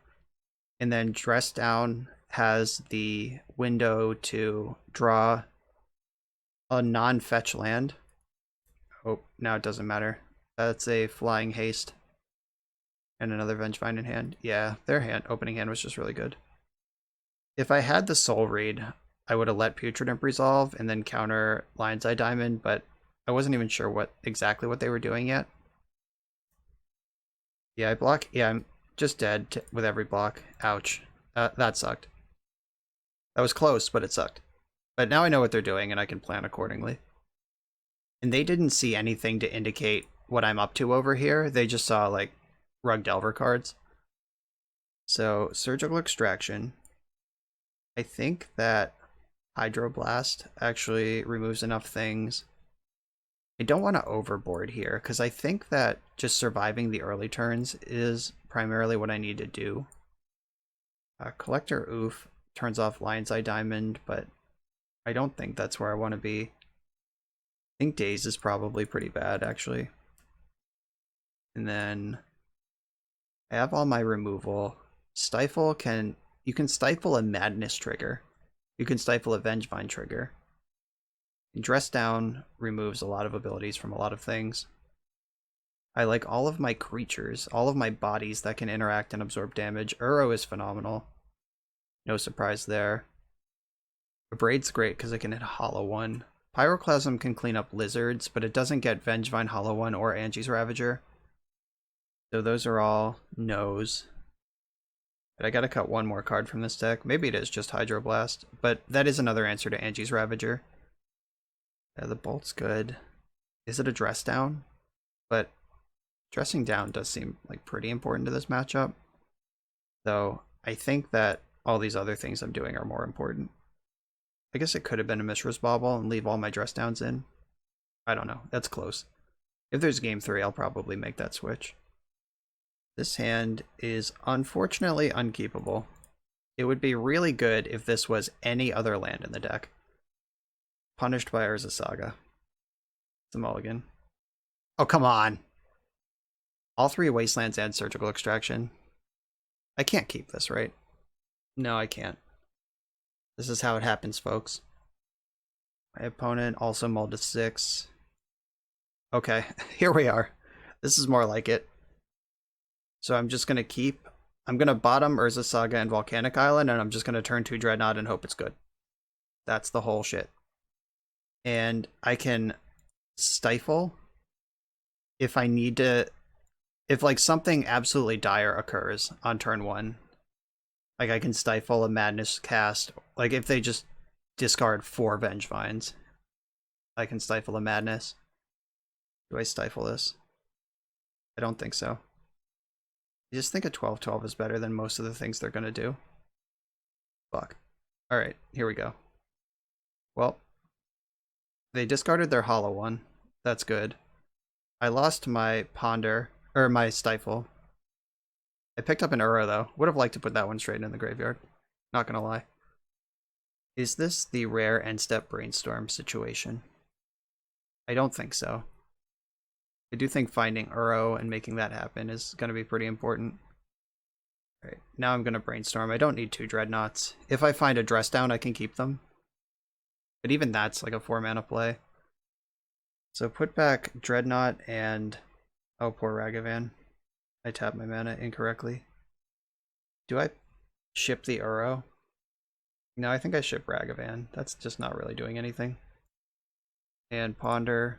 and then Dress Down has the window to draw a non-fetch land. Oh, now it doesn't matter. That's a Flying Haste. And another Vengevine in hand. Yeah, their opening hand was just really good. If I had the Soul Read, I would have let Putrid Imp resolve and then counter Lion's Eye Diamond, but I wasn't even sure exactly what they were doing yet. Yeah, I block. Yeah, I'm just dead with every block. Ouch. That sucked. That was close, but it sucked. But now I know what they're doing and I can plan accordingly. And they didn't see anything to indicate what I'm up to over here. They just saw, like, Rug Delver cards. So, Surgical Extraction. I think that Hydroblast actually removes enough things. I don't want to overboard here, because I think that just surviving the early turns is primarily what I need to do. Collector Oof turns off Lion's Eye Diamond, but I don't think that's where I want to be. I think Daze is probably pretty bad, actually. And then I have all my removal. Stifle you can stifle a Madness trigger. You can stifle a Vengevine trigger. And Dress Down removes a lot of abilities from a lot of things. I like all of my creatures, all of my bodies that can interact and absorb damage. Uro is phenomenal. No surprise there. Abrade's great because it can hit Hollow One. Pyroclasm can clean up lizards, but it doesn't get Vengevine, Hollow One, or Angie's Ravager. So those are all no's. But I gotta cut one more card from this deck. Maybe it is just Hydroblast, but that is another answer to Angie's Ravager. Yeah, the Bolt's good. Is it a Dress Down? But dressing down does seem like pretty important to this matchup. Though I think that all these other things I'm doing are more important. I guess it could have been a Mishra's Bauble and leave all my dress downs in. I don't know. That's close. If there's game 3, I'll probably make that switch. This hand is unfortunately unkeepable. It would be really good if this was any other land in the deck. Punished by Urza Saga. It's a mulligan. Oh, come on! All 3 Wastelands and Surgical Extraction. I can't keep this, right? No, I can't. This is how it happens, folks. My opponent also mulled to 6. Okay, here we are. This is more like it. So I'm just going to keep... I'm going to bottom Urza Saga and Volcanic Island, and I'm just going to turn 2 Dreadnought and hope it's good. That's the whole shit. And I can Stifle if I need to... if like something absolutely dire occurs on turn 1, like I can stifle a Madness cast. Like if they just discard 4 Vengevines, I can stifle a Madness. Do I stifle this? I don't think so. I just think a 12/12 is better than most of the things they're gonna do. Fuck. Alright, here we go. Well, they discarded their hollow one. That's good. I lost my ponder, or my stifle. I picked up an Uro though. Would have liked to put that one straight in the graveyard. Not gonna lie. Is this the rare end step brainstorm situation? I don't think so. I do think finding Uro and making that happen is gonna be pretty important. Alright, now I'm gonna brainstorm. I don't need 2 Dreadnoughts. If I find a dress down, I can keep them. But even that's like a 4 mana play. So put back Dreadnought and... oh, poor Ragavan. I tapped my mana incorrectly. Do I ship the Uro? No, I think I ship Ragavan. That's just not really doing anything. And ponder.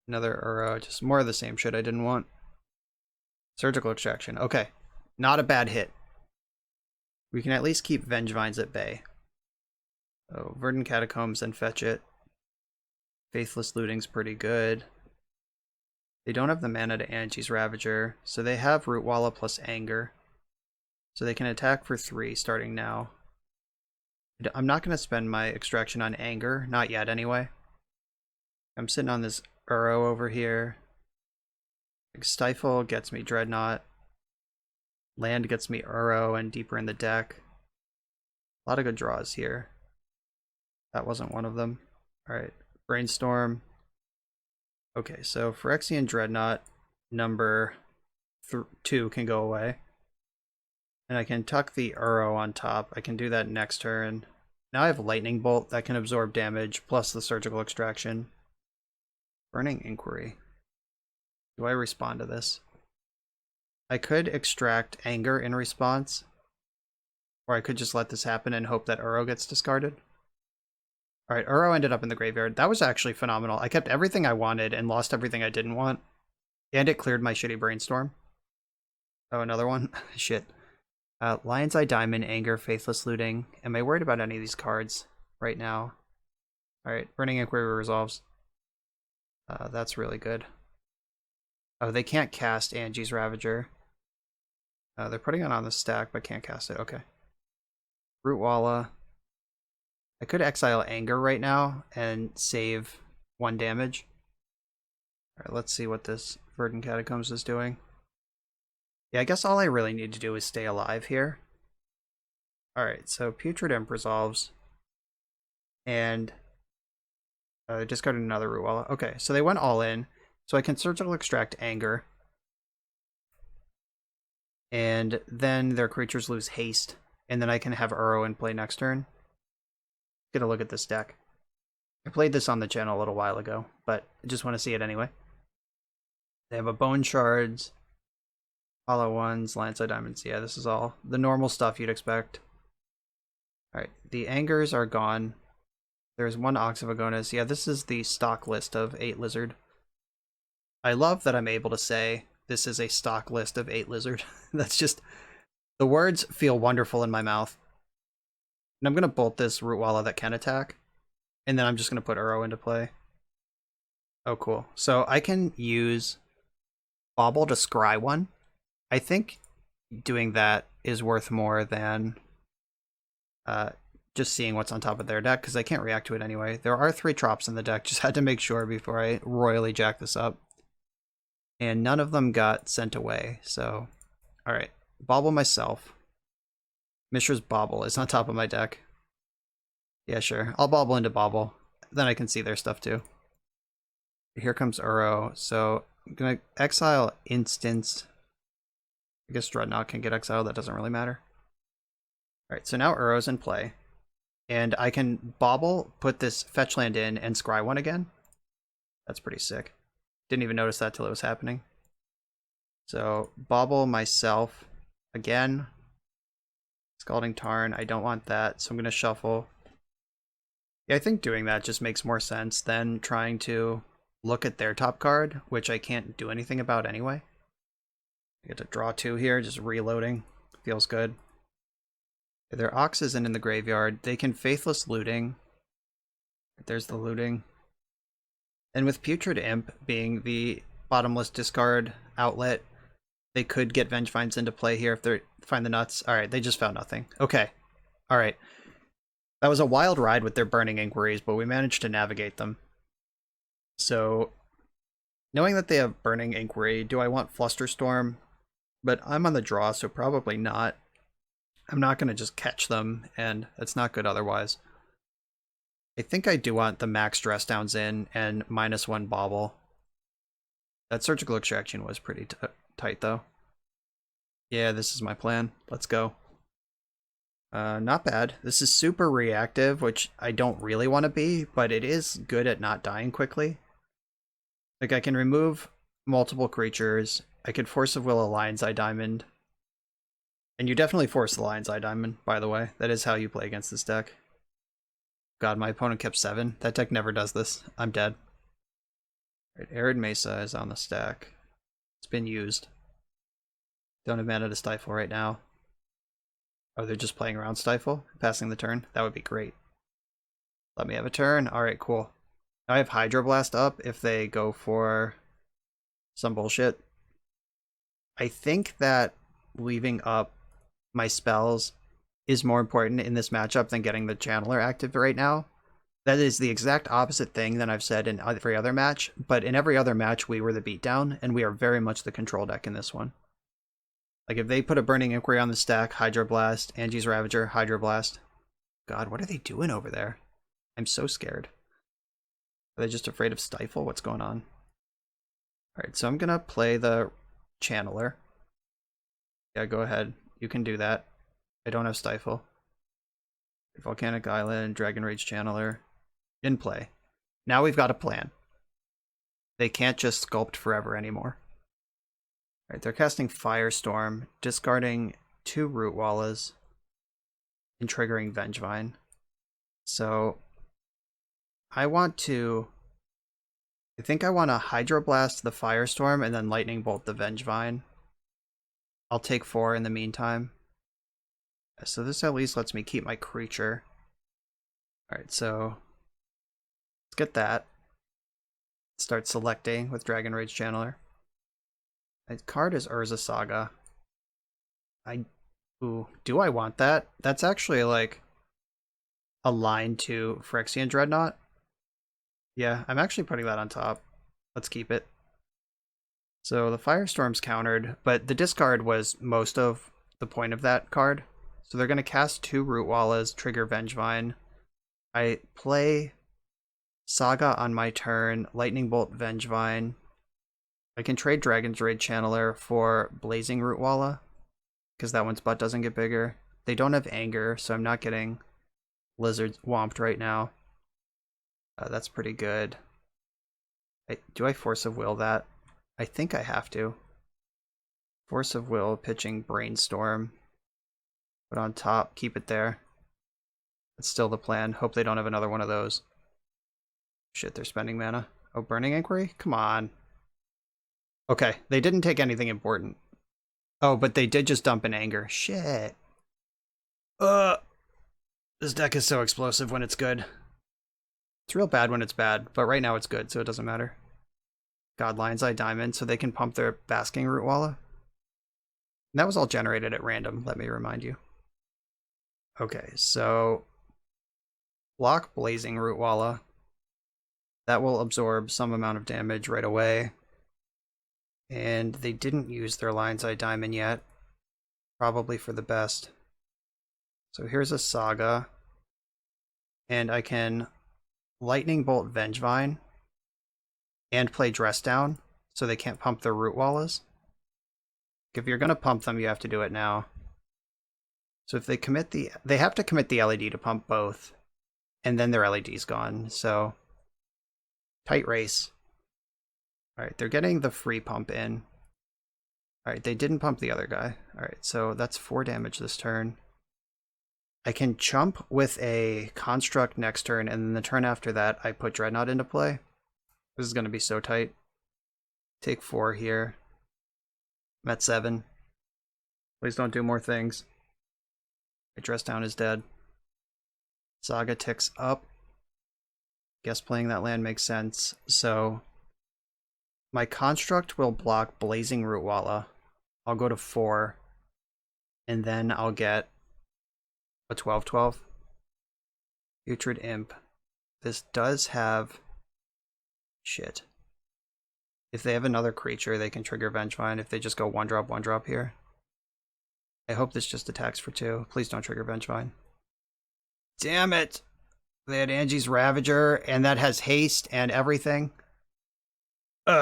Another Uro. Just more of the same shit I didn't want. Surgical extraction. Okay. Not a bad hit. We can at least keep Vengevines at bay. So Verdant Catacombs and fetch it. Faithless Looting's pretty good. They don't have the mana to Angie's Ravager, so they have Rootwalla plus Anger. So they can attack for 3 starting now. I'm not going to spend my extraction on Anger, not yet anyway. I'm sitting on this Uro over here. Stifle gets me Dreadnought. Land gets me Uro and deeper in the deck. A lot of good draws here. That wasn't one of them. Alright, Brainstorm. Okay, so Phyrexian Dreadnought number 2 can go away. And I can tuck the Uro on top. I can do that next turn. Now I have Lightning Bolt that can absorb damage, plus the Surgical Extraction. Burning Inquiry. Do I respond to this? I could extract Anger in response. Or I could just let this happen and hope that Uro gets discarded. Alright, Uro ended up in the graveyard. That was actually phenomenal. I kept everything I wanted and lost everything I didn't want. And it cleared my shitty Brainstorm. Oh, another one? Shit. Lion's Eye Diamond, Anger, Faithless Looting. Am I worried about any of these cards right now? Alright, Burning Inquiry resolves. That's really good. Oh, they can't cast Angie's Ravager. They're putting it on the stack, but can't cast it. Okay. Rootwalla. I could exile Anger right now and save 1 damage. Alright, let's see what this Verdant Catacombs is doing. Yeah, I guess all I really need to do is stay alive here. Alright, so Putrid Imp resolves. And discarded another Rootwalla. Okay, so they went all in. So I can Surgical Extract Anger. And then their creatures lose haste. And then I can have Uro in play next turn. Get a look at this deck. I played this on the channel a little while ago, but I just want to see it anyway. They have a Bone Shards, Hollow Ones, Lion's Eye Diamonds. Yeah, this is all the normal stuff you'd expect. Alright, the Angers are gone. There's 1 Ox of Agonis. Yeah, this is the stock list of 8 Lizard. I love that I'm able to say this is a stock list of 8 Lizard. That's just... the words feel wonderful in my mouth. And I'm going to bolt this Rootwalla that can attack. And then I'm just going to put Uro into play. Oh, cool. So I can use Bauble to scry 1. I think doing that is worth more than just seeing what's on top of their deck, because I can't react to it anyway. There are 3 Trops in the deck. Just had to make sure before I royally jack this up. And none of them got sent away. So, alright. Bauble myself. Mishra's Bauble is on top of my deck. Yeah, sure. I'll Bauble into Bauble. Then I can see their stuff too. Here comes Uro. So I'm going to exile Instance. I guess Dreadnought can get exiled. That doesn't really matter. Alright, so now Uro's in play. And I can Bauble, put this fetch land in, and scry 1 again. That's pretty sick. Didn't even notice that till it was happening. So Bauble myself again. Scalding Tarn, I don't want that, so I'm going to shuffle. Yeah, I think doing that just makes more sense than trying to look at their top card, which I can't do anything about anyway. I get to draw 2 here, just reloading. Feels good. Their Ox isn't in the graveyard. They can Faithless Looting. There's the looting. And with Putrid Imp being the bottomless discard outlet, they could get Vengevines into play here if they find the nuts. Alright, they just found nothing. Okay. Alright. That was a wild ride with their Burning Inquiries, but we managed to navigate them. So, knowing that they have Burning Inquiry, do I want Flusterstorm? But I'm on the draw, so probably not. I'm not going to just catch them, and it's not good otherwise. I think I do want the max Dress Downs in and -1 Bauble. That Surgical Extraction was pretty tight, though. Yeah, this is my plan. Let's go. Not bad. This is super reactive, which I don't really want to be, but it is good at not dying quickly. Like, I can remove multiple creatures. I could Force of Will a Lion's Eye Diamond. And you definitely force the Lion's Eye Diamond, by the way. That is how you play against this deck. God, my opponent kept 7. That deck never does this. I'm dead. Alright, Arid Mesa is on the stack. It's been used. Don't have mana to Stifle right now. Oh, they're just playing around Stifle? Passing the turn? That would be great. Let me have a turn. Alright, cool. Now I have Hydroblast up if they go for some bullshit. I think that leaving up my spells is more important in this matchup than getting the Channeler active right now. That is the exact opposite thing than I've said in every other match, but in every other match we were the beatdown, and we are very much the control deck in this one. Like, if they put a Burning Inquiry on the stack, Hydroblast, Angie's Ravager, Hydroblast. God, what are they doing over there? I'm so scared. Are they just afraid of Stifle? What's going on? Alright, so I'm gonna play the Channeler. Yeah, go ahead. You can do that. I don't have Stifle. Volcanic Island, Dragon Rage Channeler. In play. Now we've got a plan. They can't just sculpt forever anymore. Alright, they're casting Firestorm, discarding 2 Root Wallas, and triggering Vengevine. So, I think I want to Hydroblast the Firestorm and then Lightning Bolt the Vengevine. I'll take 4 in the meantime. So this at least lets me keep my creature. Alright, so let's get that. Start selecting with Dragon Rage Channeler. My card is Urza Saga. Ooh, do I want that? That's actually like a line to Phyrexian Dreadnought. Yeah, I'm actually putting that on top. Let's keep it. So the Firestorm's countered, but the discard was most of the point of that card. So they're going to cast 2 Root Wallas, trigger Vengevine. I play Saga on my turn, Lightning Bolt Vengevine. I can trade Dragon's Raid Channeler for Blazing Root Walla, because that one's butt doesn't get bigger. They don't have Anger, so I'm not getting Lizard Whomped right now. That's pretty good. Do I Force of Will that? I think I have to. Force of Will, pitching Brainstorm. Put on top, keep it there. That's still the plan. Hope they don't have another one of those. Shit, they're spending mana. Oh, Burning Inquiry? Come on. Okay, they didn't take anything important. Oh, but they did just dump an Anger. Shit. This deck is so explosive when it's good. It's real bad when it's bad, but right now it's good, so it doesn't matter. God, Lion's Eye Diamond, so they can pump their Basking Root Walla. And that was all generated at random, let me remind you. Okay, so block Blazing Root Walla. That will absorb some amount of damage right away. And they didn't use their Lion's Eye Diamond yet. Probably for the best. So here's a Saga. And I can Lightning Bolt Vengevine and play Dress Down so they can't pump their Root Wallas. If you're going to pump them, you have to do it now. So if they commit they have to commit the LED to pump both, and then their LED's gone, so tight race. Alright, they're getting the free pump in. Alright, they didn't pump the other guy. Alright, so that's 4 damage this turn. I can chump with a Construct next turn, and then the turn after that, I put Dreadnought into play. This is going to be so tight. Take 4 here. I'm at 7. Please don't do more things. My dress down is dead. Saga ticks up. Guess playing that land makes sense. So my construct will block Blazing Rootwalla. I'll go to 4. And then I'll get a 12/12. Putrid Imp. This does have... Shit. If they have another creature, they can trigger Vengevine if they just go 1-drop, 1-drop here. I hope this just attacks for 2. Please don't trigger Vengevine. Damn it! They had Angie's Ravager, and that has haste and everything. They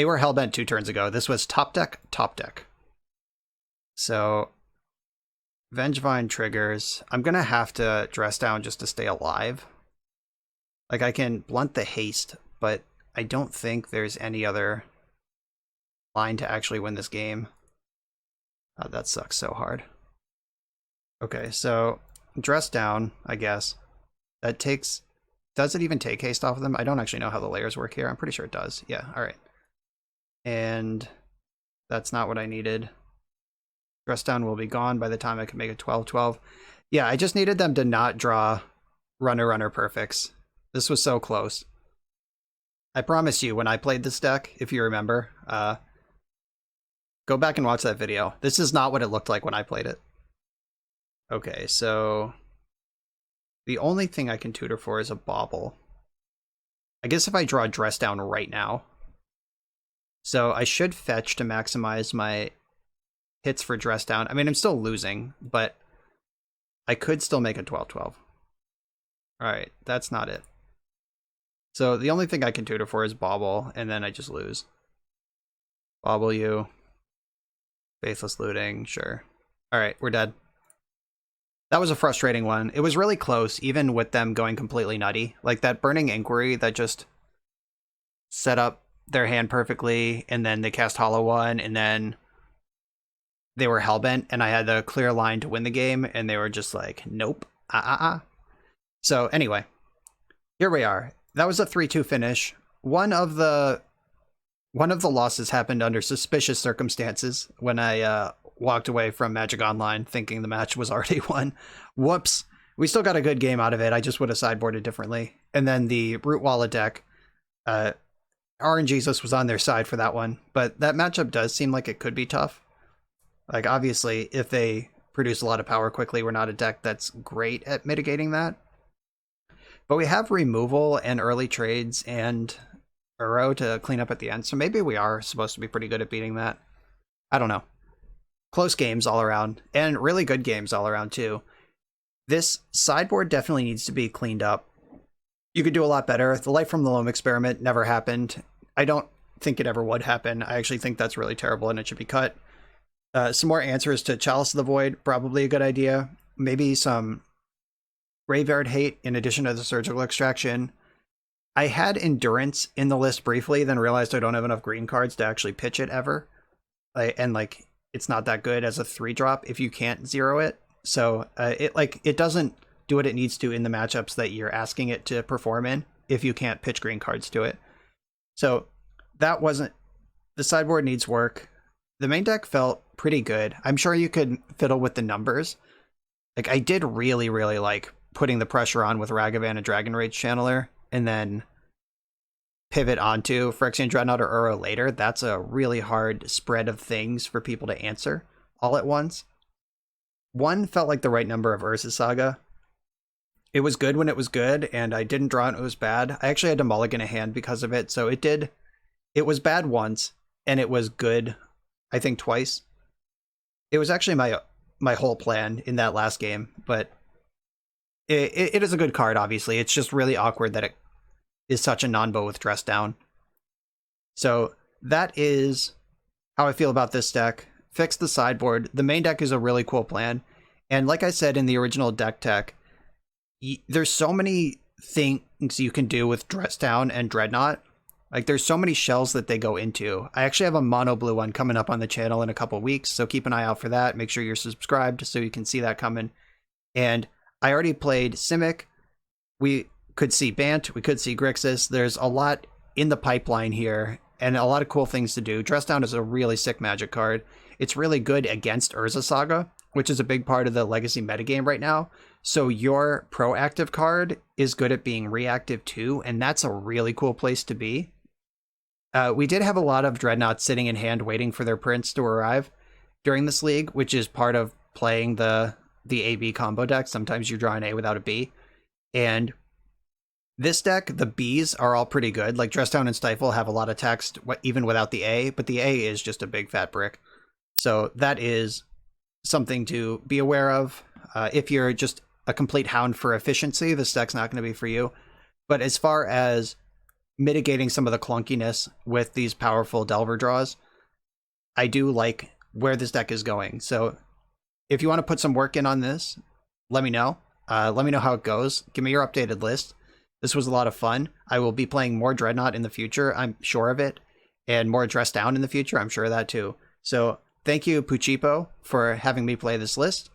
were hellbent 2 turns ago. This was top deck, top deck. So, Vengevine triggers. I'm gonna have to dress down just to stay alive. Like, I can blunt the haste, but I don't think there's any other line to actually win this game. Oh, that sucks so hard. Okay, so dress down, I guess. That takes... Does it even take haste off of them? I don't actually know how the layers work here. I'm pretty sure it does. Yeah, alright. And that's not what I needed. Dress down will be gone by the time I can make a 12/12. Yeah, I just needed them to not draw runner perfects. This was so close. I promise you, when I played this deck, if you remember, go back and watch that video. This is not what it looked like when I played it. Okay, so the only thing I can tutor for is a Bauble. I guess if I draw dress down right now. So I should fetch to maximize my hits for dress down. I mean, I'm still losing, but I could still make a 12/12. Alright, that's not it. So the only thing I can tutor for is Bauble, and then I just lose. Bauble you. Faithless Looting, sure. Alright, we're dead. That was a frustrating one. It was really close, even with them going completely nutty. Like that Burning Inquiry that just set up their hand perfectly, and then they cast Hollow One, and then they were hellbent, and I had a clear line to win the game, and they were just like, nope, So anyway, here we are. That was a 3-2 finish. One of the losses happened under suspicious circumstances when I walked away from Magic Online thinking the match was already won. Whoops. We still got a good game out of it. I just would have sideboarded differently. And then the Rootwalla deck, RNGesus was on their side for that one. But that matchup does seem like it could be tough. Like, obviously, if they produce a lot of power quickly, we're not a deck that's great at mitigating that. But we have removal and early trades and Uro to clean up at the end. So maybe we are supposed to be pretty good at beating that. I don't know. Close games all around, and really good games all around too. This sideboard definitely needs to be cleaned up. You could do a lot better. The Light from the Loam experiment never happened. I don't think it ever would happen. I actually think that's really terrible and it should be cut. Some more answers to Chalice of the Void, probably a good idea. Maybe some Graveyard Hate in addition to the Surgical Extraction. I had Endurance in the list briefly, then realized I don't have enough green cards to actually pitch it ever. And like, it's not that good as a 3-drop if you can't zero it. So it doesn't do what it needs to in the matchups that you're asking it to perform in if you can't pitch green cards to it. So that wasn't... The sideboard needs work. The main deck felt pretty good. I'm sure you could fiddle with the numbers. Like, I did really, really like putting the pressure on with Ragavan and Dragon Rage Channeler, and then pivot onto Phyrexian Dreadnought or Uro later. That's a really hard spread of things for people to answer all at once. 1 felt like the right number of Urza Saga. It was good when it was good, and I didn't draw it when it was bad. I actually had to mulligan a hand because of it, so it was bad once, and it was good, I think, twice. It was actually my whole plan in that last game, but it is a good card, obviously. It's just really awkward that it is such a non-bow with dress down. So that is how I feel about this deck. Fix the sideboard. The main deck is a really cool plan. And like I said in the original deck tech, there's so many things you can do with dress down and Dreadnought. Like, there's so many shells that they go into. I actually have a mono blue one coming up on the channel in a couple weeks, so keep an eye out for that. Make sure you're subscribed so you can see that coming. And I already played Simic. We could see Bant. We could see Grixis. There's a lot in the pipeline here. and a lot of cool things to do. Dress Down is a really sick Magic card. It's really good against Urza Saga, which is a big part of the Legacy metagame right now. So your proactive card is good at being reactive too, and that's a really cool place to be. We did have a lot of Dreadnoughts sitting in hand waiting for their prints to arrive during this league, which is part of playing the AB combo deck. Sometimes you draw an A without a B. And this deck, the Bs are all pretty good. Like Dress Down and Stifle have a lot of text even without the A, but the A is just a big fat brick. So that is something to be aware of. If you're just a complete hound for efficiency, this deck's not going to be for you. But as far as mitigating some of the clunkiness with these powerful Delver draws, I do like where this deck is going. So if you want to put some work in on this, let me know. Let me know how it goes. Give me your updated list. This was a lot of fun. I will be playing more Dreadnought in the future, I'm sure of it, and more Dress Down in the future, I'm sure of that too. So thank you, Puchipo, for having me play this list.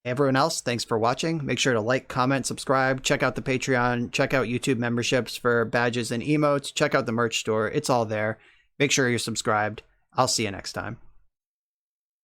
Everyone else, thanks for watching. Make sure to like, comment, subscribe, check out the Patreon, check out YouTube memberships for badges and emotes, check out the merch store. It's all there. Make sure you're subscribed. I'll see you next time.